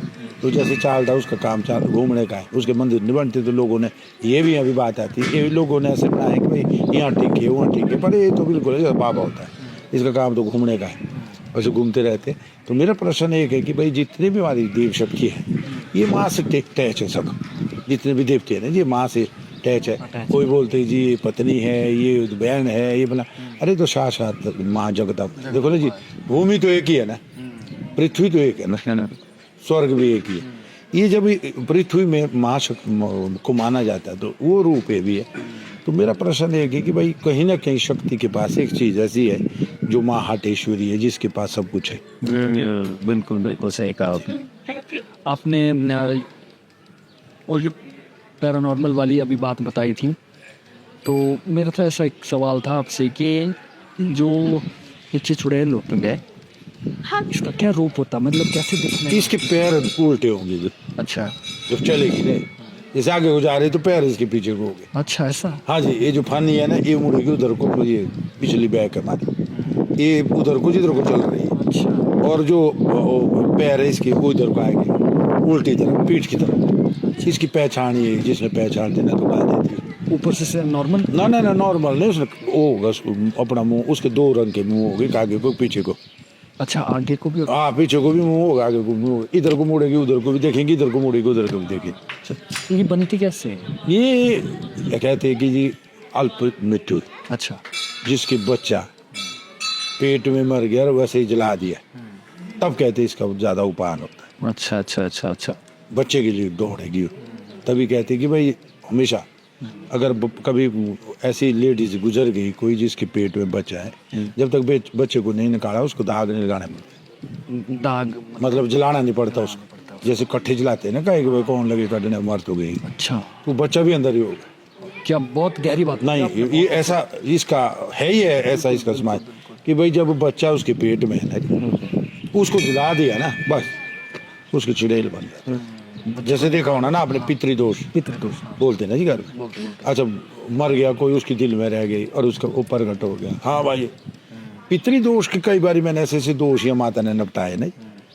तो जैसे चाल था उसका काम चाल घूमने का है, उसके मंदिर नहीं बनते, तो लोगों ने ये भी अभी बात आती है, ये भी लोगों ने ऐसे बनाया कि भाई यहाँ टिके वहाँ टिके, पर ये तो बिल्कुल बाबा होता है, इसका काम तो घूमने का है, वैसे घूमते रहते। तो मेरा प्रश्न एक है कि भाई जितने भी हमारी देव शक्ति है, ये माँ से टैच है सब, जितने भी देवते हैं ना, ये माँ से टैच है। कोई बोलते जी ये पत्नी है, ये बहन है, ये बना, अरे तो साथ माँ जगदम। देखो ना जी, भूमि तो एक ही है ना, पृथ्वी तो एक है ना, स्वर्ग भी एक ही है। ये जब पृथ्वी में माँ को माना जाता है, तो वो रूप है भी है। तो मेरा प्रश्न है कि भाई कहीं ना कहीं शक्ति के पास एक चीज ऐसी है जो माँ हटेश्वरी है, जिसके पास सब कुछ है। बिल्कुल सही कहा आपने। और जो पैरानॉर्मल वाली अभी बात बताई थी, तो मेरा तो ऐसा एक सवाल था आपसे कि जो ये चुड़ैल होते हैं, इसका क्या रूप होता, मतलब कैसे दिखने? इसके पैर उल्टे होंगे जो, अच्छा, जब चलेगी नहीं, जैसे आगे को जा रही तो पैर इसके पीछे को होंगे। अच्छा, ऐसा? हाँ जी, ये जो फानी है ना, ये मुड़ेगी उधर को, तो ये पिछली बैक है हमारी, ये उधर को जिधर को चल रही है। अच्छा। और जो पैर है इसके वो इधर को आएंगे, उल्टी तरफ, पीठ की तरफ। इसकी पहचान ये, जिसने पहचान देना तो बता देती। ऊपर से नॉर्मल? ना नॉर्मल नहीं, उसने वो होगा अपना मुंह, उसके 2 रंग के मुंह होंगे, आगे को पीछे को। अच्छा, आगे को भी? हाँ, पीछे को भी मुंह होगा, आगे को मुंह, इधर को मुड़ेगी उधर को भी देखेंगे, इधर को मुड़ेगी उधर को भी देखेंगे। ये बनती कैसे? ये कहते हैं कि जी अल्प मृत्यु, अच्छा, जिसके बच्चा पेट में मर गया और वैसे ही जला दिया, तब कहते हैं इसका ज्यादा उपाय होता है। अच्छा। बच्चे के लिए दौड़ेगी, तभी कहते हैं कि भाई हमेशा अगर कभी ऐसी लेडीज गुजर गई कोई जिसके पेट में बच्चा है, जब तक बच्चे को नहीं निकाला उसको दाग नहीं लगाना पड़ता। दाग मतलब जलाना नहीं पड़ता उसको, जैसे कट्ठे जलाते हैं ना, कहीं भाई कौन लगे कटने मर तो गई। अच्छा, तो बच्चा भी अंदर ही होगा। क्या बहुत गहरी बात? नहीं, ये ऐसा इसका है ही है, ऐसा इसका समाज कि भाई जब बच्चा उसके पेट में है ना, उसको जला दिया ना, बस उसकी चुड़ैल बन जाती है। जैसे देखा होना ना आपने पितृदोष पितृदोष। बोलते हैं ना जी घर में। अच्छा, मर गया कोई, उसकी दिल में रह गई और उसका ऊपर घट हो गया। हाँ भाई, पितृदोष के कई बार मैंने ऐसे दोष या माता ने निपटाए नहीं,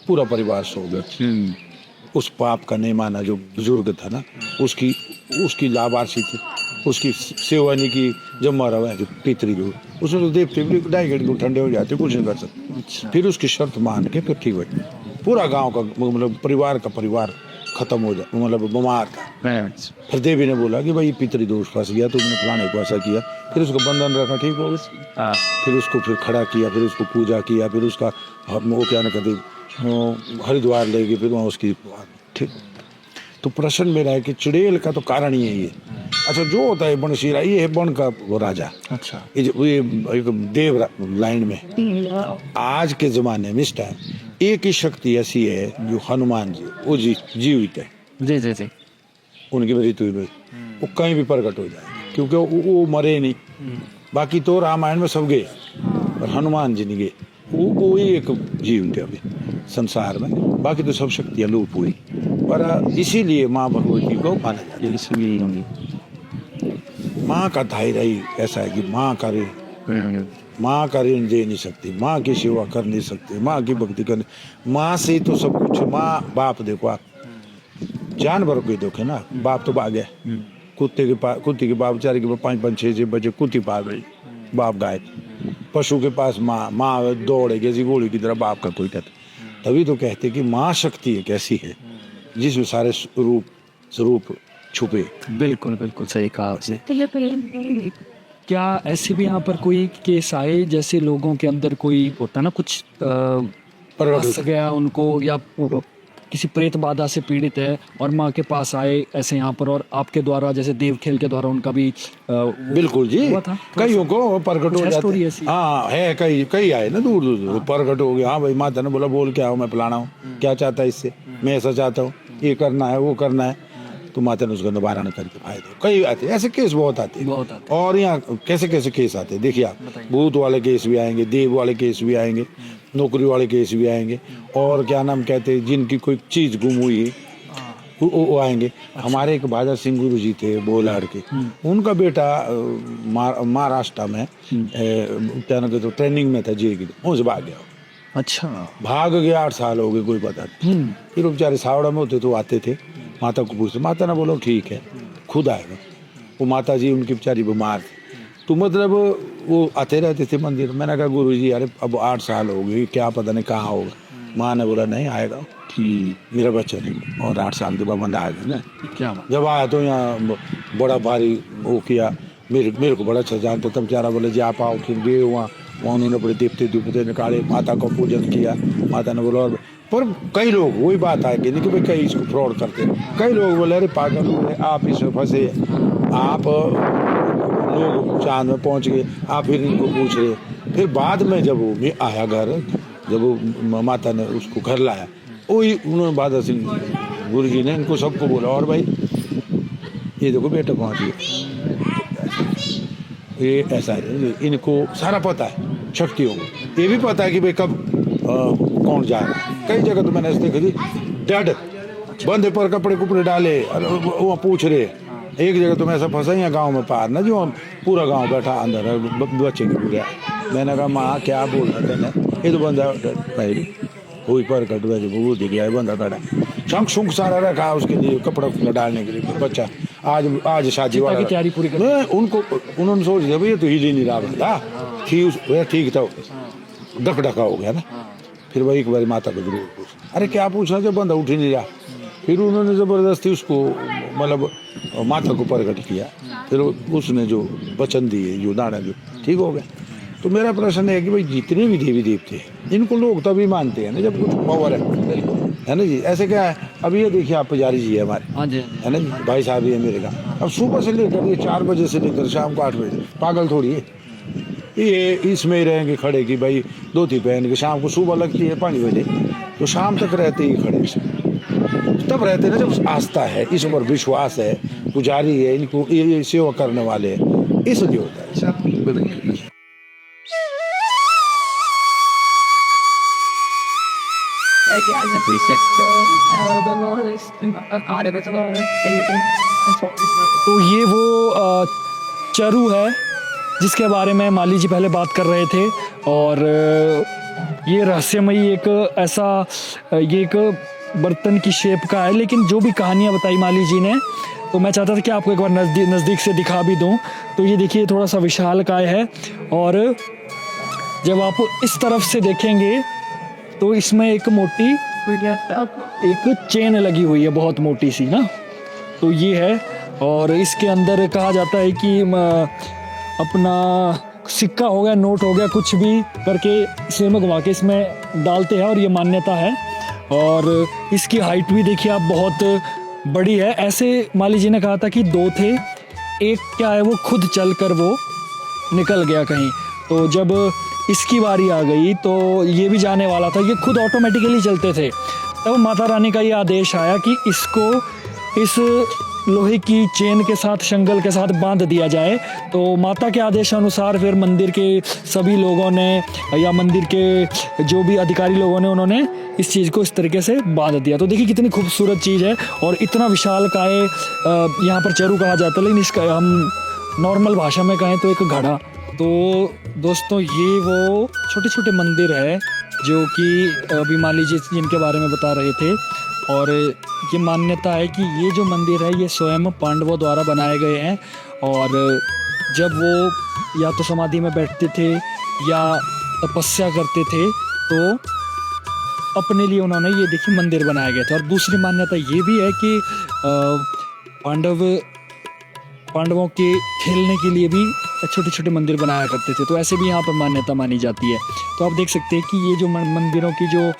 पूरा परिवार सो गया। उस पाप का नहीं माना जो बुजुर्ग था ना, उसकी लावारसी थी, उसकी सेवा नहीं की, जब मरा हुआ है जो पितृदोष, उसमें तो देवते भी 2.5 घंटे को ठंडे हो जाते, कुछ नहीं कर सकते। अच्छा। फिर उसकी शर्त मान के फिर ठीक बैठे, पूरा गांव का मतलब परिवार खत्म हो जाए, मतलब बीमार था। फिर देवी ने बोला कि भाई पितृदोष फंस गया, तुमने फलाने को ऐसा किया, फिर उसको बंधन रखा, ठीक हो गया। फिर उसको फिर खड़ा किया, फिर उसको पूजा किया, फिर उसका वो क्या ना कहते हरिद्वार ले गए, फिर वहाँ उसकी ठीक। तो प्रश्न मेरा है कि चुड़ैल का तो कारण ही है ये। अच्छा, जो होता है बनशीरा, ये है बन का वो राजा। अच्छा। ये एक देव लाइन में आज के जमाने में इस टाइम एक ही शक्ति ऐसी है जो हनुमान जी, वो जीवित है। जी जी जी। उनकी मृत्यु में वो कहीं भी प्रकट हो जाए, क्योंकि वो मरे नहीं। बाकी तो रामायण में सब गए पर हनुमान जी नहीं गए, वो ही एक जीवित है अभी संसार में, बाकी तो सब शक्तियाँ लोप हुई। पर इसीलिए माँ भगवती को माना जाता है। इसलिए माँ का धैर्य ही ऐसा है कि माँ का ऋण दे नहीं सकती, माँ की सेवा कर नहीं सकती, माँ की भक्ति कर, माँ से तो सब कुछ। माँ बाप देखो, आप जानवर को देखे ना, बाप तो भाग गया, कुत्ते के बाप बेचारे के 5-5, 6 बजे कुत्ती पाल गई, बाप गायब। पशु के पास माँ दौड़ेगी ऐसी गोली की तरह, बाप का कोई कहता। तभी तो कहते कि माँ शक्ति एक ऐसी है जिसमें सारे स्वरूप छुपे। बिल्कुल बिल्कुल सही कहा आपने। क्या ऐसे भी यहाँ पर कोई केस आए जैसे लोगों के अंदर कोई होता ना कुछ फंस गया उनको, या किसी प्रेत बाधा से पीड़ित है और माँ के पास आए ऐसे यहाँ पर, और आपके द्वारा जैसे देव खेल के द्वारा उनका भी बिल्कुल जी, कईयों को प्रकट हो जाता है। हाँ है, कई आए ना दूर दूर प्रकट हो गया। हाँ भाई, माता ने बोला बोल के आओ, मैं पिलाना हूँ, क्या चाहता है इससे, मैं ऐसा चाहता हूँ, ये करना है वो करना है, तो माता ने उसका निवारण करके फायदे। कई आते ऐसे केस, बहुत आते हैं। और यहाँ कैसे कैसे केस आते हैं देखिए आप, भूत वाले केस भी आएंगे, देव वाले केस भी आएंगे, नौकरी वाले केस भी आएंगे, और क्या नाम कहते हैं जिनकी कोई चीज गुम हुई है वो आएंगे। हमारे एक बादल सिंह गुरु जी थे बोलाड़ के, उनका बेटा महाराष्ट्र में क्या नाम कहते ट्रेनिंग में था जेल की, उनसे भाग गया। अच्छा, भाग गया, 8 साल हो गए, कोई पता नहीं। फिर बेचारे सावड़ा में होते तो आते थे, माता को पूछते, माता ने बोला ठीक है खुद आएगा। वो माता जी उनकी बेचारी बीमार थी, तो मतलब वो आते रहते थे मंदिर। मैंने कहा गुरु जी अरे अब 8 साल हो गए, क्या पता नहीं कहाँ होगा। माँ ने बोला नहीं आएगा, मेरा बच्चा नहीं, और 8 साल के बाद बंदा आएगा ना। क्या जब आया तो यहाँ बड़ा भारी वो किया, मेरे को बड़ा अच्छा जानते, तब बेचारा बोले जी आप आओ। फिर गए वहाँ उन्होंने बड़े देवते निकाले, माता का पूजन किया। माता ने बोला, और पर कई लोग वही बात आएगी नहीं कि भाई कई इसको फ्रॉड करते हैं। कई लोग बोले अरे पागल हुए आप, इसमें फंसे, आप लोग चांद में पहुंच गए, आप फिर इनको पूछ रहे। फिर बाद में जब वो आया घर, जब वो माता ने उसको घर लाया, वही उन्होंने बादल सिंह गुरु जी ने इनको सबको बोला, और भाई ये देखो बेटा पहुंच गया, ये ऐसा है। इनको सारा पता है शक्तियों को, ये भी पता है कि भाई कब कौन जा रहा है। कई जगह तो मैंने ऐसे देखी थी, डेड बंदे पर कपड़े कुपड़े डाले और वो पूछ रहे। एक जगह तो मैं ऐसा फंसा ही गाँव में पार ना, जो पूरा गांव बैठा अंदर बच्चे की पूरा। मैंने कहा माँ क्या बोल रहे थे, ये तो बंदा पहले वही पर कट गया, वो दिख गया बंदा खड़ा, शंख शुंख सारा रखा उसके लिए कपड़ा डालने के लिए। बच्चा आज शादी वाला की तैयारी पूरी कर उनको, उन्होंने सोच दिया भैया तो हिल ही नहीं रहा बंदा, ठीक था, डका हो गया ना। फिर वही एक बार माता को जरूर पूछ, अरे क्या पूछना, जब बंदा उठ ही नहीं रहा। फिर उन्होंने ज़बरदस्ती उसको मतलब माता को प्रकट किया, फिर उसने जो वचन दिए, जो दाना जो ठीक हो गया। तो मेरा प्रश्न है कि भाई जितने भी देवी देवते हैं इनको लोग तभी मानते हैं ना जब कुछ पावर है ना जी। ऐसे क्या है, अब ये देखिए आप पुजारी जी है हमारे, है ना जी, भाई साहब ही है मेरे का। अब सुबह से लेकर ये 4 बजे से लेकर शाम को 8 बजे, पागल थोड़ी है ये, इसमें ही रहेंगे खड़े कि भाई धोती पहन के। शाम को सुबह लगती है 5 बजे, तो शाम तक रहते ही खड़े, तब रहते ना जब आस्था है, इस पर विश्वास है, पुजारी है, इनको ये सेवा करने वाले हैं, इसलिए होता है। तो ये वो चरू है जिसके बारे में माली जी पहले बात कर रहे थे। और ये रहस्यमयी एक ऐसा ये एक बर्तन की शेप का है, लेकिन जो भी कहानियाँ बताई माली जी ने, तो मैं चाहता था कि आपको एक बार नज़दीक से दिखा भी दूं। तो ये देखिए थोड़ा सा विशालकाय है, और जब आप इस तरफ से देखेंगे तो इसमें एक मोटी एक चेन लगी हुई है, बहुत मोटी सी ना। तो ये है, और इसके अंदर कहा जाता है कि अपना सिक्का हो गया, नोट हो गया, कुछ भी करके इसे में घुमा के इसमें डालते हैं, और ये मान्यता है। और इसकी हाइट भी देखिए आप बहुत बड़ी है। ऐसे माली जी ने कहा था कि दो थे, एक क्या है वो खुद चलकर वो निकल गया कहीं। तो जब इसकी बारी आ गई तो ये भी जाने वाला था, ये खुद ऑटोमेटिकली चलते थे। तब माता रानी का ये आदेश आया कि इसको इस लोहे की चेन के साथ, शंगल के साथ बांध दिया जाए। तो माता के आदेशानुसार फिर मंदिर के सभी लोगों ने या मंदिर के जो भी अधिकारी लोगों ने, उन्होंने इस चीज़ को इस तरीके से बांध दिया। तो देखिए कितनी खूबसूरत चीज़ है, और इतना विशाल काय यहाँ पर चरू कहा जाता है, लेकिन इसका हम नॉर्मल भाषा में कहें तो एक घड़ा। तो दोस्तों ये वो छोटे छोटे मंदिर है जो कि अभी माली जी जिनके बारे में बता रहे थे। और ये मान्यता है कि ये जो मंदिर है ये स्वयं पांडवों द्वारा बनाए गए हैं, और जब वो या तो समाधि में बैठते थे या तपस्या करते थे तो अपने लिए उन्होंने ये देखिए मंदिर बनाए गए थे। और दूसरी मान्यता ये भी है कि पांडवों के खेलने के लिए भी छोटे छोटे मंदिर बनाया करते थे। तो ऐसे भी यहाँ पर मान्यता मानी जाती है। तो आप देख सकते हैं कि ये जो मंदिरों की जो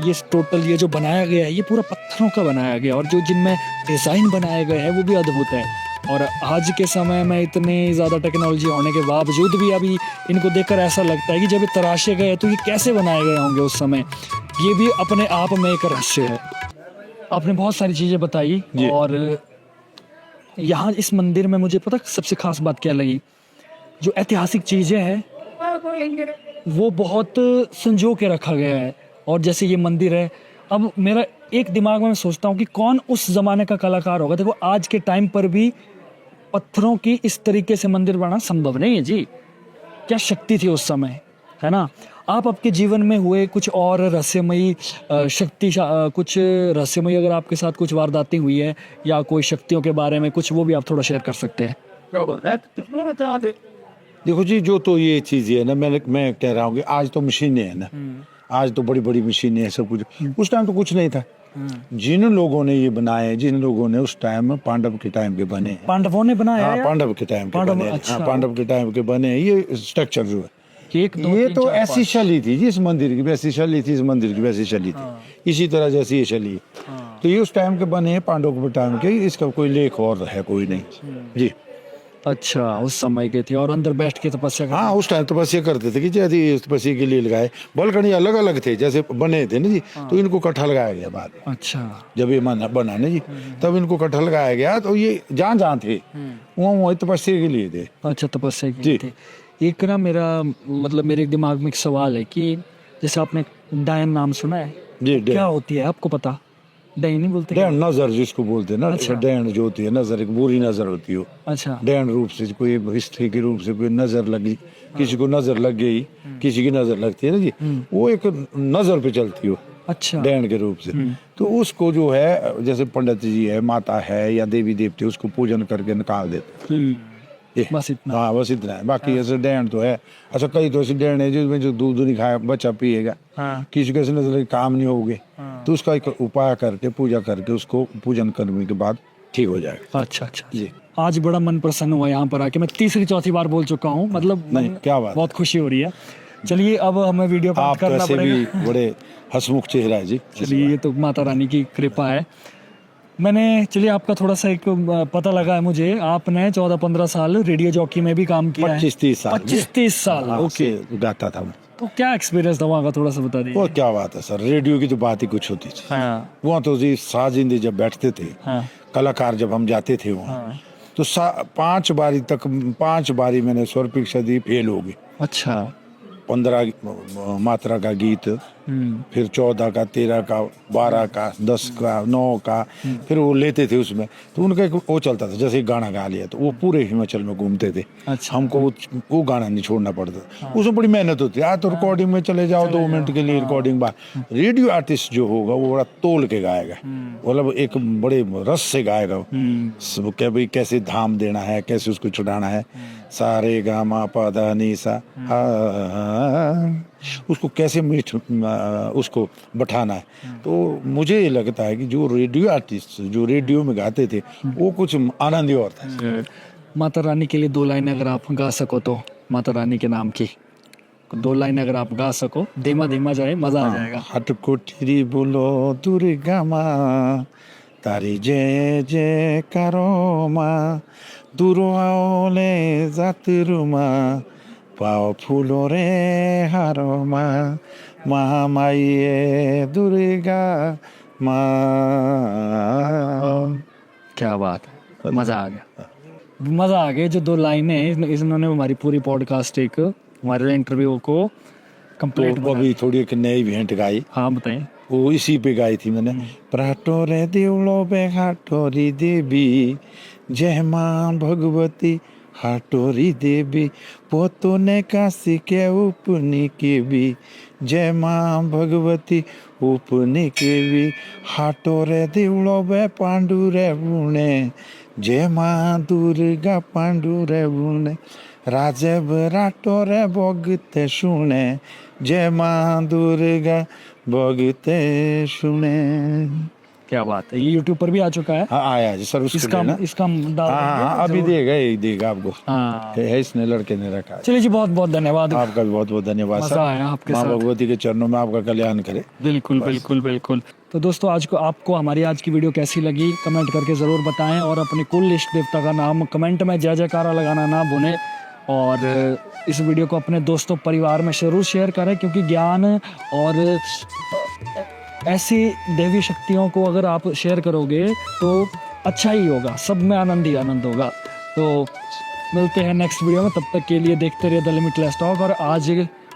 ये टोटल ये जो बनाया गया है, ये पूरा पत्थरों का बनाया गया है, और जो जिनमें डिज़ाइन बनाए गए हैं वो भी अद्भुत है। और आज के समय में इतने ज़्यादा टेक्नोलॉजी होने के बावजूद भी अभी इनको देखकर ऐसा लगता है कि जब ये तराशे गए तो ये कैसे बनाए गए होंगे उस समय। ये भी अपने आप में एक रहस्य है। आपने बहुत सारी चीज़ें बताई, और यहाँ इस मंदिर में मुझे पता सबसे खास बात क्या लगी, जो ऐतिहासिक चीज़ें हैं वो बहुत संजो के रखा गया है। और जैसे ये मंदिर है, अब मेरा एक दिमाग में मैं सोचता हूँ कि कौन उस ज़माने का कलाकार होगा। देखो आज के टाइम पर भी पत्थरों की इस तरीके से मंदिर बनाना संभव नहीं है जी। क्या शक्ति थी उस समय, है ना। आप आपके जीवन में हुए कुछ और रहस्यमयी कुछ रहस्यमयी अगर आपके साथ कुछ वारदातें हुई है या कोई शक्तियों के बारे में कुछ, वो भी आप थोड़ा शेयर कर सकते हैं। देखो जी, जो तो ये चीज़ है ना, मैं कह रहा हूँ कि आज तो मशीनें हैं ना, आज तो बड़ी बड़ी मशीनें हैं सब कुछ। उस टाइम तो कुछ नहीं था। जिन लोगों ने ये बनाए, जिन लोगों ने उस टाइम पांडव के टाइम के बने, पांडवों ने बनाया। हाँ, पांडव के टाइम के बने। अच्छा। हाँ, पांडव के टाइम के बने ये स्ट्रक्चर जो है, ये तो ऐसी शैली थी जी इस मंदिर की, वैसी शैली थी इस मंदिर की, वैसी शैली थी इसी तरह जैसी ये शैली। तो ये उस टाइम के बने हैं, पांडव के टाइम के। इसका कोई लेख और है कोई नहीं जी। अच्छा, उस समय के थे, और अंदर बैठ के तपस्या करते। हाँ, उस टाइम तपस्या करते थे कि जैसे तपस्या के लिए लगाए बलकनी अलग अलग थे, जैसे बने थे ना जी। तो इनको कट्ठा लगाया गया बाद में। अच्छा, जब ये बना ना जी, तब इनको कट्ठा लगाया गया। तो ये जहाँ थे वहाँ तपस्या के लिए थे। अच्छा, तपस्या के लिए थे। एक ना मेरे दिमाग में एक सवाल है कि जैसे आपने डायन नाम सुना है जी, क्या होती है आपको पता? डायन नहीं बोलते, डैन नजर जिसको बोलते हैं ना। अच्छा। डैन जो होती है नजर, एक बुरी नजर होती है। अच्छा, डैन रूप से कोई हिस्ट्री के रूप से कोई नजर लगी, किसी को नजर लग गई, किसी की नजर लगती है ना जी, वो एक नजर पे चलती हो। अच्छा, डैन के रूप से। तो उसको जो है, जैसे पंडित जी है, माता है या देवी देवते, उसको पूजन करके निकाल देते। बस इतना। हाँ, बस इतना है। बाकी ऐसे डैन तो है। अच्छा, कई तो ऐसे डैन है जिसमें जो दूध नहीं खाया बच्चा पिएगा। किसी कैसे नजर काम नहीं होगे, तो उसका एक उपाय करके, पूजा करके, उसको पूजन करने के बाद ठीक हो जाएगा। अच्छा अच्छा जी। आज बड़ा मन प्रसन्न हुआ यहाँ पर आके। मैं तीसरी चौथी बार बोल चुका हूँ, मतलब नहीं, क्या बात, बहुत खुशी हो रही है। चलिए अब हमें वीडियो आप तो करना ऐसे पड़ेगा। भी बड़े हंसमुख चेहरा है जी। चलिए, ये तो माता रानी की कृपा है। चलिए आपका थोड़ा सा एक पता लगा है मुझे, आपने 14-15 साल रेडियो जॉकी में भी काम किया है। 25-30 साल। 25-30 साल, ओके। गाता था मैं। तो क्या एक्सपीरियंस था वहाँ का, थोड़ा सा बता दीजिए। वो क्या बात है सर, रेडियो की तो बात ही कुछ होती थी। वहाँ तो जी साजिंदे जब बैठते थे, कलाकार जब हम जाते थे वहाँ, तो 5 बारी मैंने स्वर परीक्षा दी, फेल हो गई। अच्छा, 15 मात्रा का गीत फिर 14 का, 13 का, 12 का, 10 का, 9 का, फिर वो लेते थे उसमें। तो उनका एक वो चलता था, जैसे गाना गा लिया तो वो पूरे हिमाचल में घूमते थे। अच्छा। हमको वो गाना नहीं छोड़ना पड़ता। उसमें बड़ी मेहनत होती है। आज तो रिकॉर्डिंग में चले जाओ 2 मिनट के लिए रिकॉर्डिंग बात। रेडियो आर्टिस्ट जो होगा वो बड़ा तोल के गाएगा, मतलब एक बड़े रस से गाएगा क्या भाई, कैसे धाम देना है, कैसे उसको चढ़ाना है, सारे गा मा पा धा नी सा, उसको कैसे मीठ उसको बैठाना है। तो मुझे ये लगता है कि जो रेडियो आर्टिस्ट जो रेडियो में गाते थे वो कुछ आनंद ही और था। माता रानी के लिए 2 लाइनें अगर आप गा सको तो, माता रानी के नाम की 2 लाइनें अगर आप गा सको, धीमा धीमा जाए, मजा आ जाएगा। हाट कोठरी बोलो दुर्गा माँ, तारी जय जय करो माँ, दूरो आओले जातिरु माँ, पाओ फूलो रे हारो माँ, महामाई दुर्गा माँ। क्या बात है, मजा आ गया, मजा आ गया। जो 2 लाइनें इन्होंने हमारी पूरी पॉडकास्ट, एक हमारे इंटरव्यू को कंप्लीट। तो अभी थोड़ी एक नई भेंट गाई, हाँ बताइए। वो इसी पे गाई थी मैंने। प्राटोरे देवलो बे हाटोरी देवी, जय माँ भगवती हाटोरी देवी, पोतो ने काशी के उपनी के भी, जय माँ भगवती उपनी के भी, हाटोरे देवलो बे पांडुरे बुने, जय माँ दुर्गा पांडुरे बुने, राजे राटोरे बगते सुने, जय माँ दुर्गा बगते सुने। क्या बात है, ये यूट्यूब पर भी आ चुका है। हाँ आया जी सर, उसके इसका लिए ना। इसका डाल हाँ अभी देगा, यही देगा आपको। हाँ है इसने लड़के ने रखा है। चलिए जी, बहुत बहुत धन्यवाद। आपका भी बहुत बहुत धन्यवाद सर। मजा आया आपके माँ साथ। भगवती के चरणों में आपका कल्याण करे। बिल्कुल बिल्कुल बिल्कुल। तो दोस्तों, आज को आपको हमारी आज की वीडियो कैसी लगी कमेंट करके ज़रूर बताएं, और अपने कुल इष्ट देवता का नाम कमेंट में जय जयकारा लगाना ना भूलें, और इस वीडियो को अपने दोस्तों परिवार में जरूर शेयर करें, क्योंकि ज्ञान और ऐसी देवी शक्तियों को अगर आप शेयर करोगे तो अच्छा ही होगा, सब में आनंद ही आनंद होगा। तो मिलते हैं नेक्स्ट वीडियो में, तब तक के लिए देखते रहिए द लिमिटलेस टॉक। और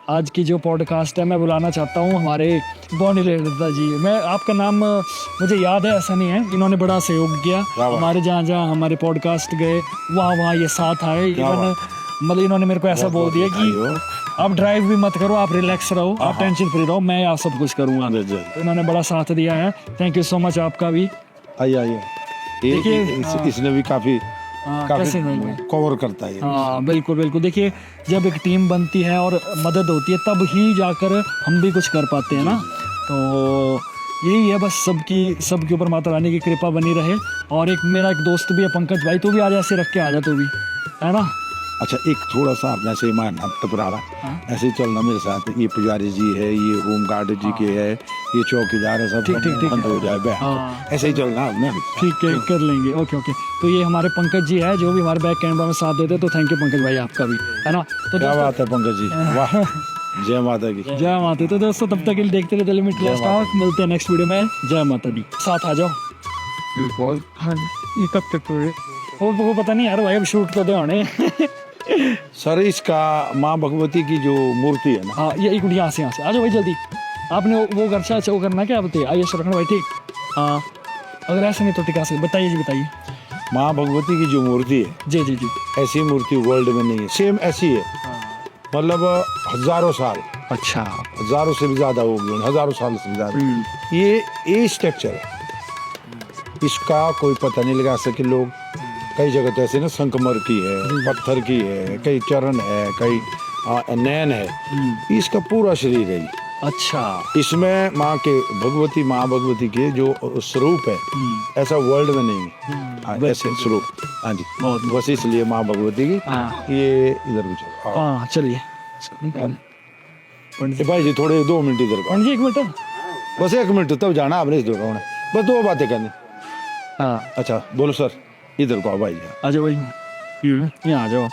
आज की जो पॉडकास्ट है, मैं बुलाना चाहता हूँ हमारे बॉनी रेडा जी। मैं आपका नाम मुझे याद है, ऐसा नहीं है, इन्होंने बड़ा सहयोग किया हमारे, जहाँ जहाँ हमारे पॉडकास्ट गए वहाँ ये साथ आए। इवन मतलब इन्होंने मेरे को ऐसा बोल दिया कि आप ड्राइव भी मत करो, आप रिलैक्स रहो, आप टेंशन फ्री रहो, मैं आप सब कुछ करूँगा। तो इन्होंने बड़ा साथ दिया है, थैंक यू सो मच आपका भी। आइए इसने भी काफी कवर करता है। हाँ बिल्कुल बिल्कुल। देखिए, जब एक टीम बनती है और मदद होती है, तब ही जाकर हम भी कुछ कर पाते हैं ना। तो यही है बस, सबके ऊपर माता रानी की कृपा बनी रहे। और एक मेरा एक दोस्त भी है, पंकज भाई, तू भी आज ऐसे रख के आ जा, तू भी, है ना। अच्छा, एक थोड़ा सा अपना से मारना टकराना, ऐसे ही चलना मेरे साथ। ये पुजारी जी है, ये होम गार्ड जी के है, ये चौकीदार है, सब ठीक बंद हो जाए, ऐसे ही चलना आपने। ठीक है, कर लेंगे। ओके। तो ये हमारे पंकज जी है, जो भी हमारे बैक कैमरा में साथ देते, तो थैंक यू पंकज भाई आपका भी, है ना। तो क्या बात है पंकज जी, वाह, जय माता की। जय माता। तो दोस्तों, तब तक के लिए देखते रहे द लिमिटलेस टॉक। मिलते हैं नेक्स्ट वीडियो में। जय माता दी। साथ आ जाओ। ये कब तक वो पता नहीं यार भाई, अब शूट तो दे होने। सर, इसका माँ भगवती की जो मूर्ति है ना, हाँ, ये एक यहाँ से आ जाओ भाई जल्दी। आपने वो गर्चा वो करना क्या बताइए। आइए रखना भाई, ठीक। हाँ, अगर ऐसे नहीं तो टिका से बताइए जी, बताइए। माँ भगवती की जो मूर्ति है, जी जी जी, ऐसी मूर्ति वर्ल्ड में नहीं है। सेम ऐसी है, मतलब हजारों साल, अच्छा, हजारों से भी ज्यादा होगी, हजारों साल से भी ज्यादा। ये स्ट्रक्चर है, इसका कोई पता नहीं लगा सके लोग। कई जगह तो ऐसे ना संगमर की है, पत्थर की है, कई चरण है, कई नैन है, इसका पूरा शरीर है। अच्छा, इसमें माँ भगवती के जो स्वरूप है, ऐसा वर्ल्ड में नहीं है ऐसे स्वरूप। हाँ जी, बस इसलिए माँ भगवती की ये इधर भी चलो। हाँ चलिए भाई जी, थोड़े 2 मिनट इधर का, 1 मिनट, बस 1 मिनट, तब जाना आपने इस दौरान, बस 2 बातें करनी। हाँ अच्छा बोलो सर, इधर को आओ भाई। आ जाओ भाई, यहाँ आ जाओ।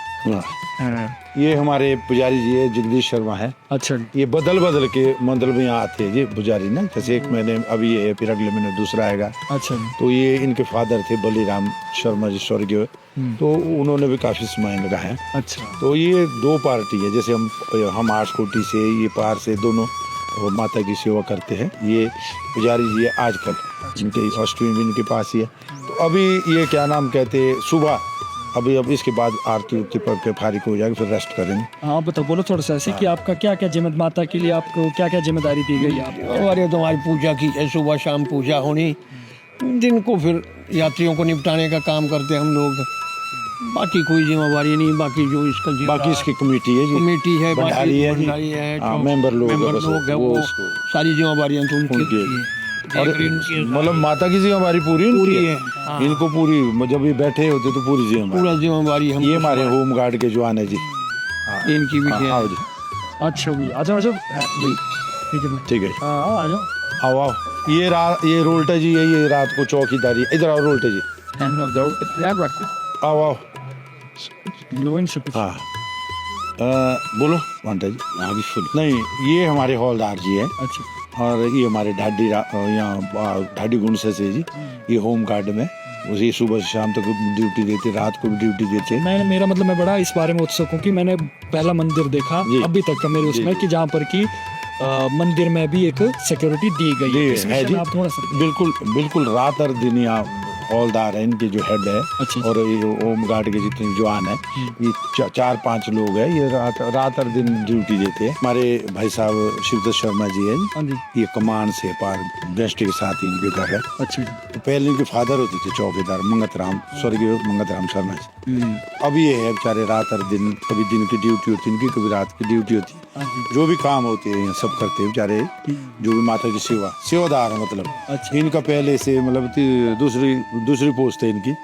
ये हमारे पुजारी जी है, जगदीश शर्मा है। अच्छा, ये बदल के मतलब यहाँ आते हैं ये पुजारी ना, जैसे एक महीने अभी ये है, फिर अगले महीने दूसरा आएगा। अच्छा, तो ये इनके फादर थे बलीराम शर्मा जी, स्वर्गीय, तो उन्होंने भी काफी समय लगा है। अच्छा, तो ये 2 पार्टी है, जैसे हम आर्ट्स कोटी से, ये पार से, दोनों वो माता की सेवा करते हैं। ये पुजारी जी है आजकल, इनके अष्टमी भी इनके पास ही है। तो अभी ये क्या नाम कहते हैं, सुबह अभी अब इसके बाद आरती उरती पढ़ के फारिग हो जाएगी, फिर रेस्ट करेंगे। हाँ बताओ, बोलो थोड़ा सा ऐसे कि आपका क्या क्या जिम्मेदारी, माता के लिए आपको क्या क्या जिम्मेदारी दी गई है आपको? हमारे तो हमारी पूजा की है, सुबह शाम पूजा होनी, दिन को फिर यात्रियों को निपटाने का काम करते हैं हम लोग। बाकी कोई जिम्मेवारी नहीं, बाकी जो इसका बाकी इसकी कमेटी है जी, कमेटी है, भंडारी है जी, भंडारी है, हाँ, जो मेंबर लोग है, बस लोग है, वो वो उसको- सारी जिम्मेवारियां तो उनकी उनकी है। होती है। और मतलब माता की जिम्मेवारी पूरी पूरी इनकी है, है। इनको पूरी, जब ये बैठे होते तो पूरी जिम्मेवारी। पूरा जिम्मेवारी हम ये हमारे होम गार्ड के जवान है जी। इनकी भी हाँ, है। आओ जी, अच्छा भैया, आ जाओ आ जाओ। ठीक है भाई। ठीक है, हाँ आ जाओ। आओ आओ। ये रोल्टा जी है, ये रात को चौकीदारी। इधर आओ रोल्टे जी, आओ आओ। हाँ बोलो वांटा जी। आगे सुन, नहीं ये हमारे हौलदार जी है, अच्छा और ये हमारे यहाँ ढाडी गुंडसे से जी, ये होम गार्ड में उसी सुबह से शाम तक ड्यूटी देते, रात को भी ड्यूटी देते। मेरा मतलब मैं बड़ा इस बारे में उत्सुक हूँ कि मैंने पहला मंदिर देखा जी। अभी तक का मेरे उसमें कि जहाँ पर कि मंदिर में भी एक सिक्योरिटी दी गई है। इस विषय में आप थोड़ा सा बिल्कुल बिल्कुल, रात और दिन यहाँ हौलदार है, इनके जो हेड है, अच्छा। और ये होम गार्ड के जितने जवान है, ये 4-5 लोग हैं, ये रात और दिन ड्यूटी देते हैं। हमारे भाई साहब शिवदत्त शर्मा जी है, हाँ जी। ये कमान से पार बेस्ट के साथ इनके घर है। अच्छा तो पहले इनके फादर होते थे चौकीदार मंगत राम, स्वर्गीय मंगत राम शर्मा जी। अब ये है बेचारे रात और दिन, कभी दिन की ड्यूटी होती है इनकी, कभी रात की ड्यूटी होती है। हाँ जी। जो भी काम होते हैं सब करते हैं बेचारे, जो भी माता की सेवादार है मतलब। अच्छा। इनका पहले से मतलब दूसरी पोस्ट है इनकी।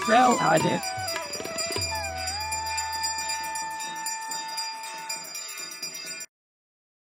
Well, I did.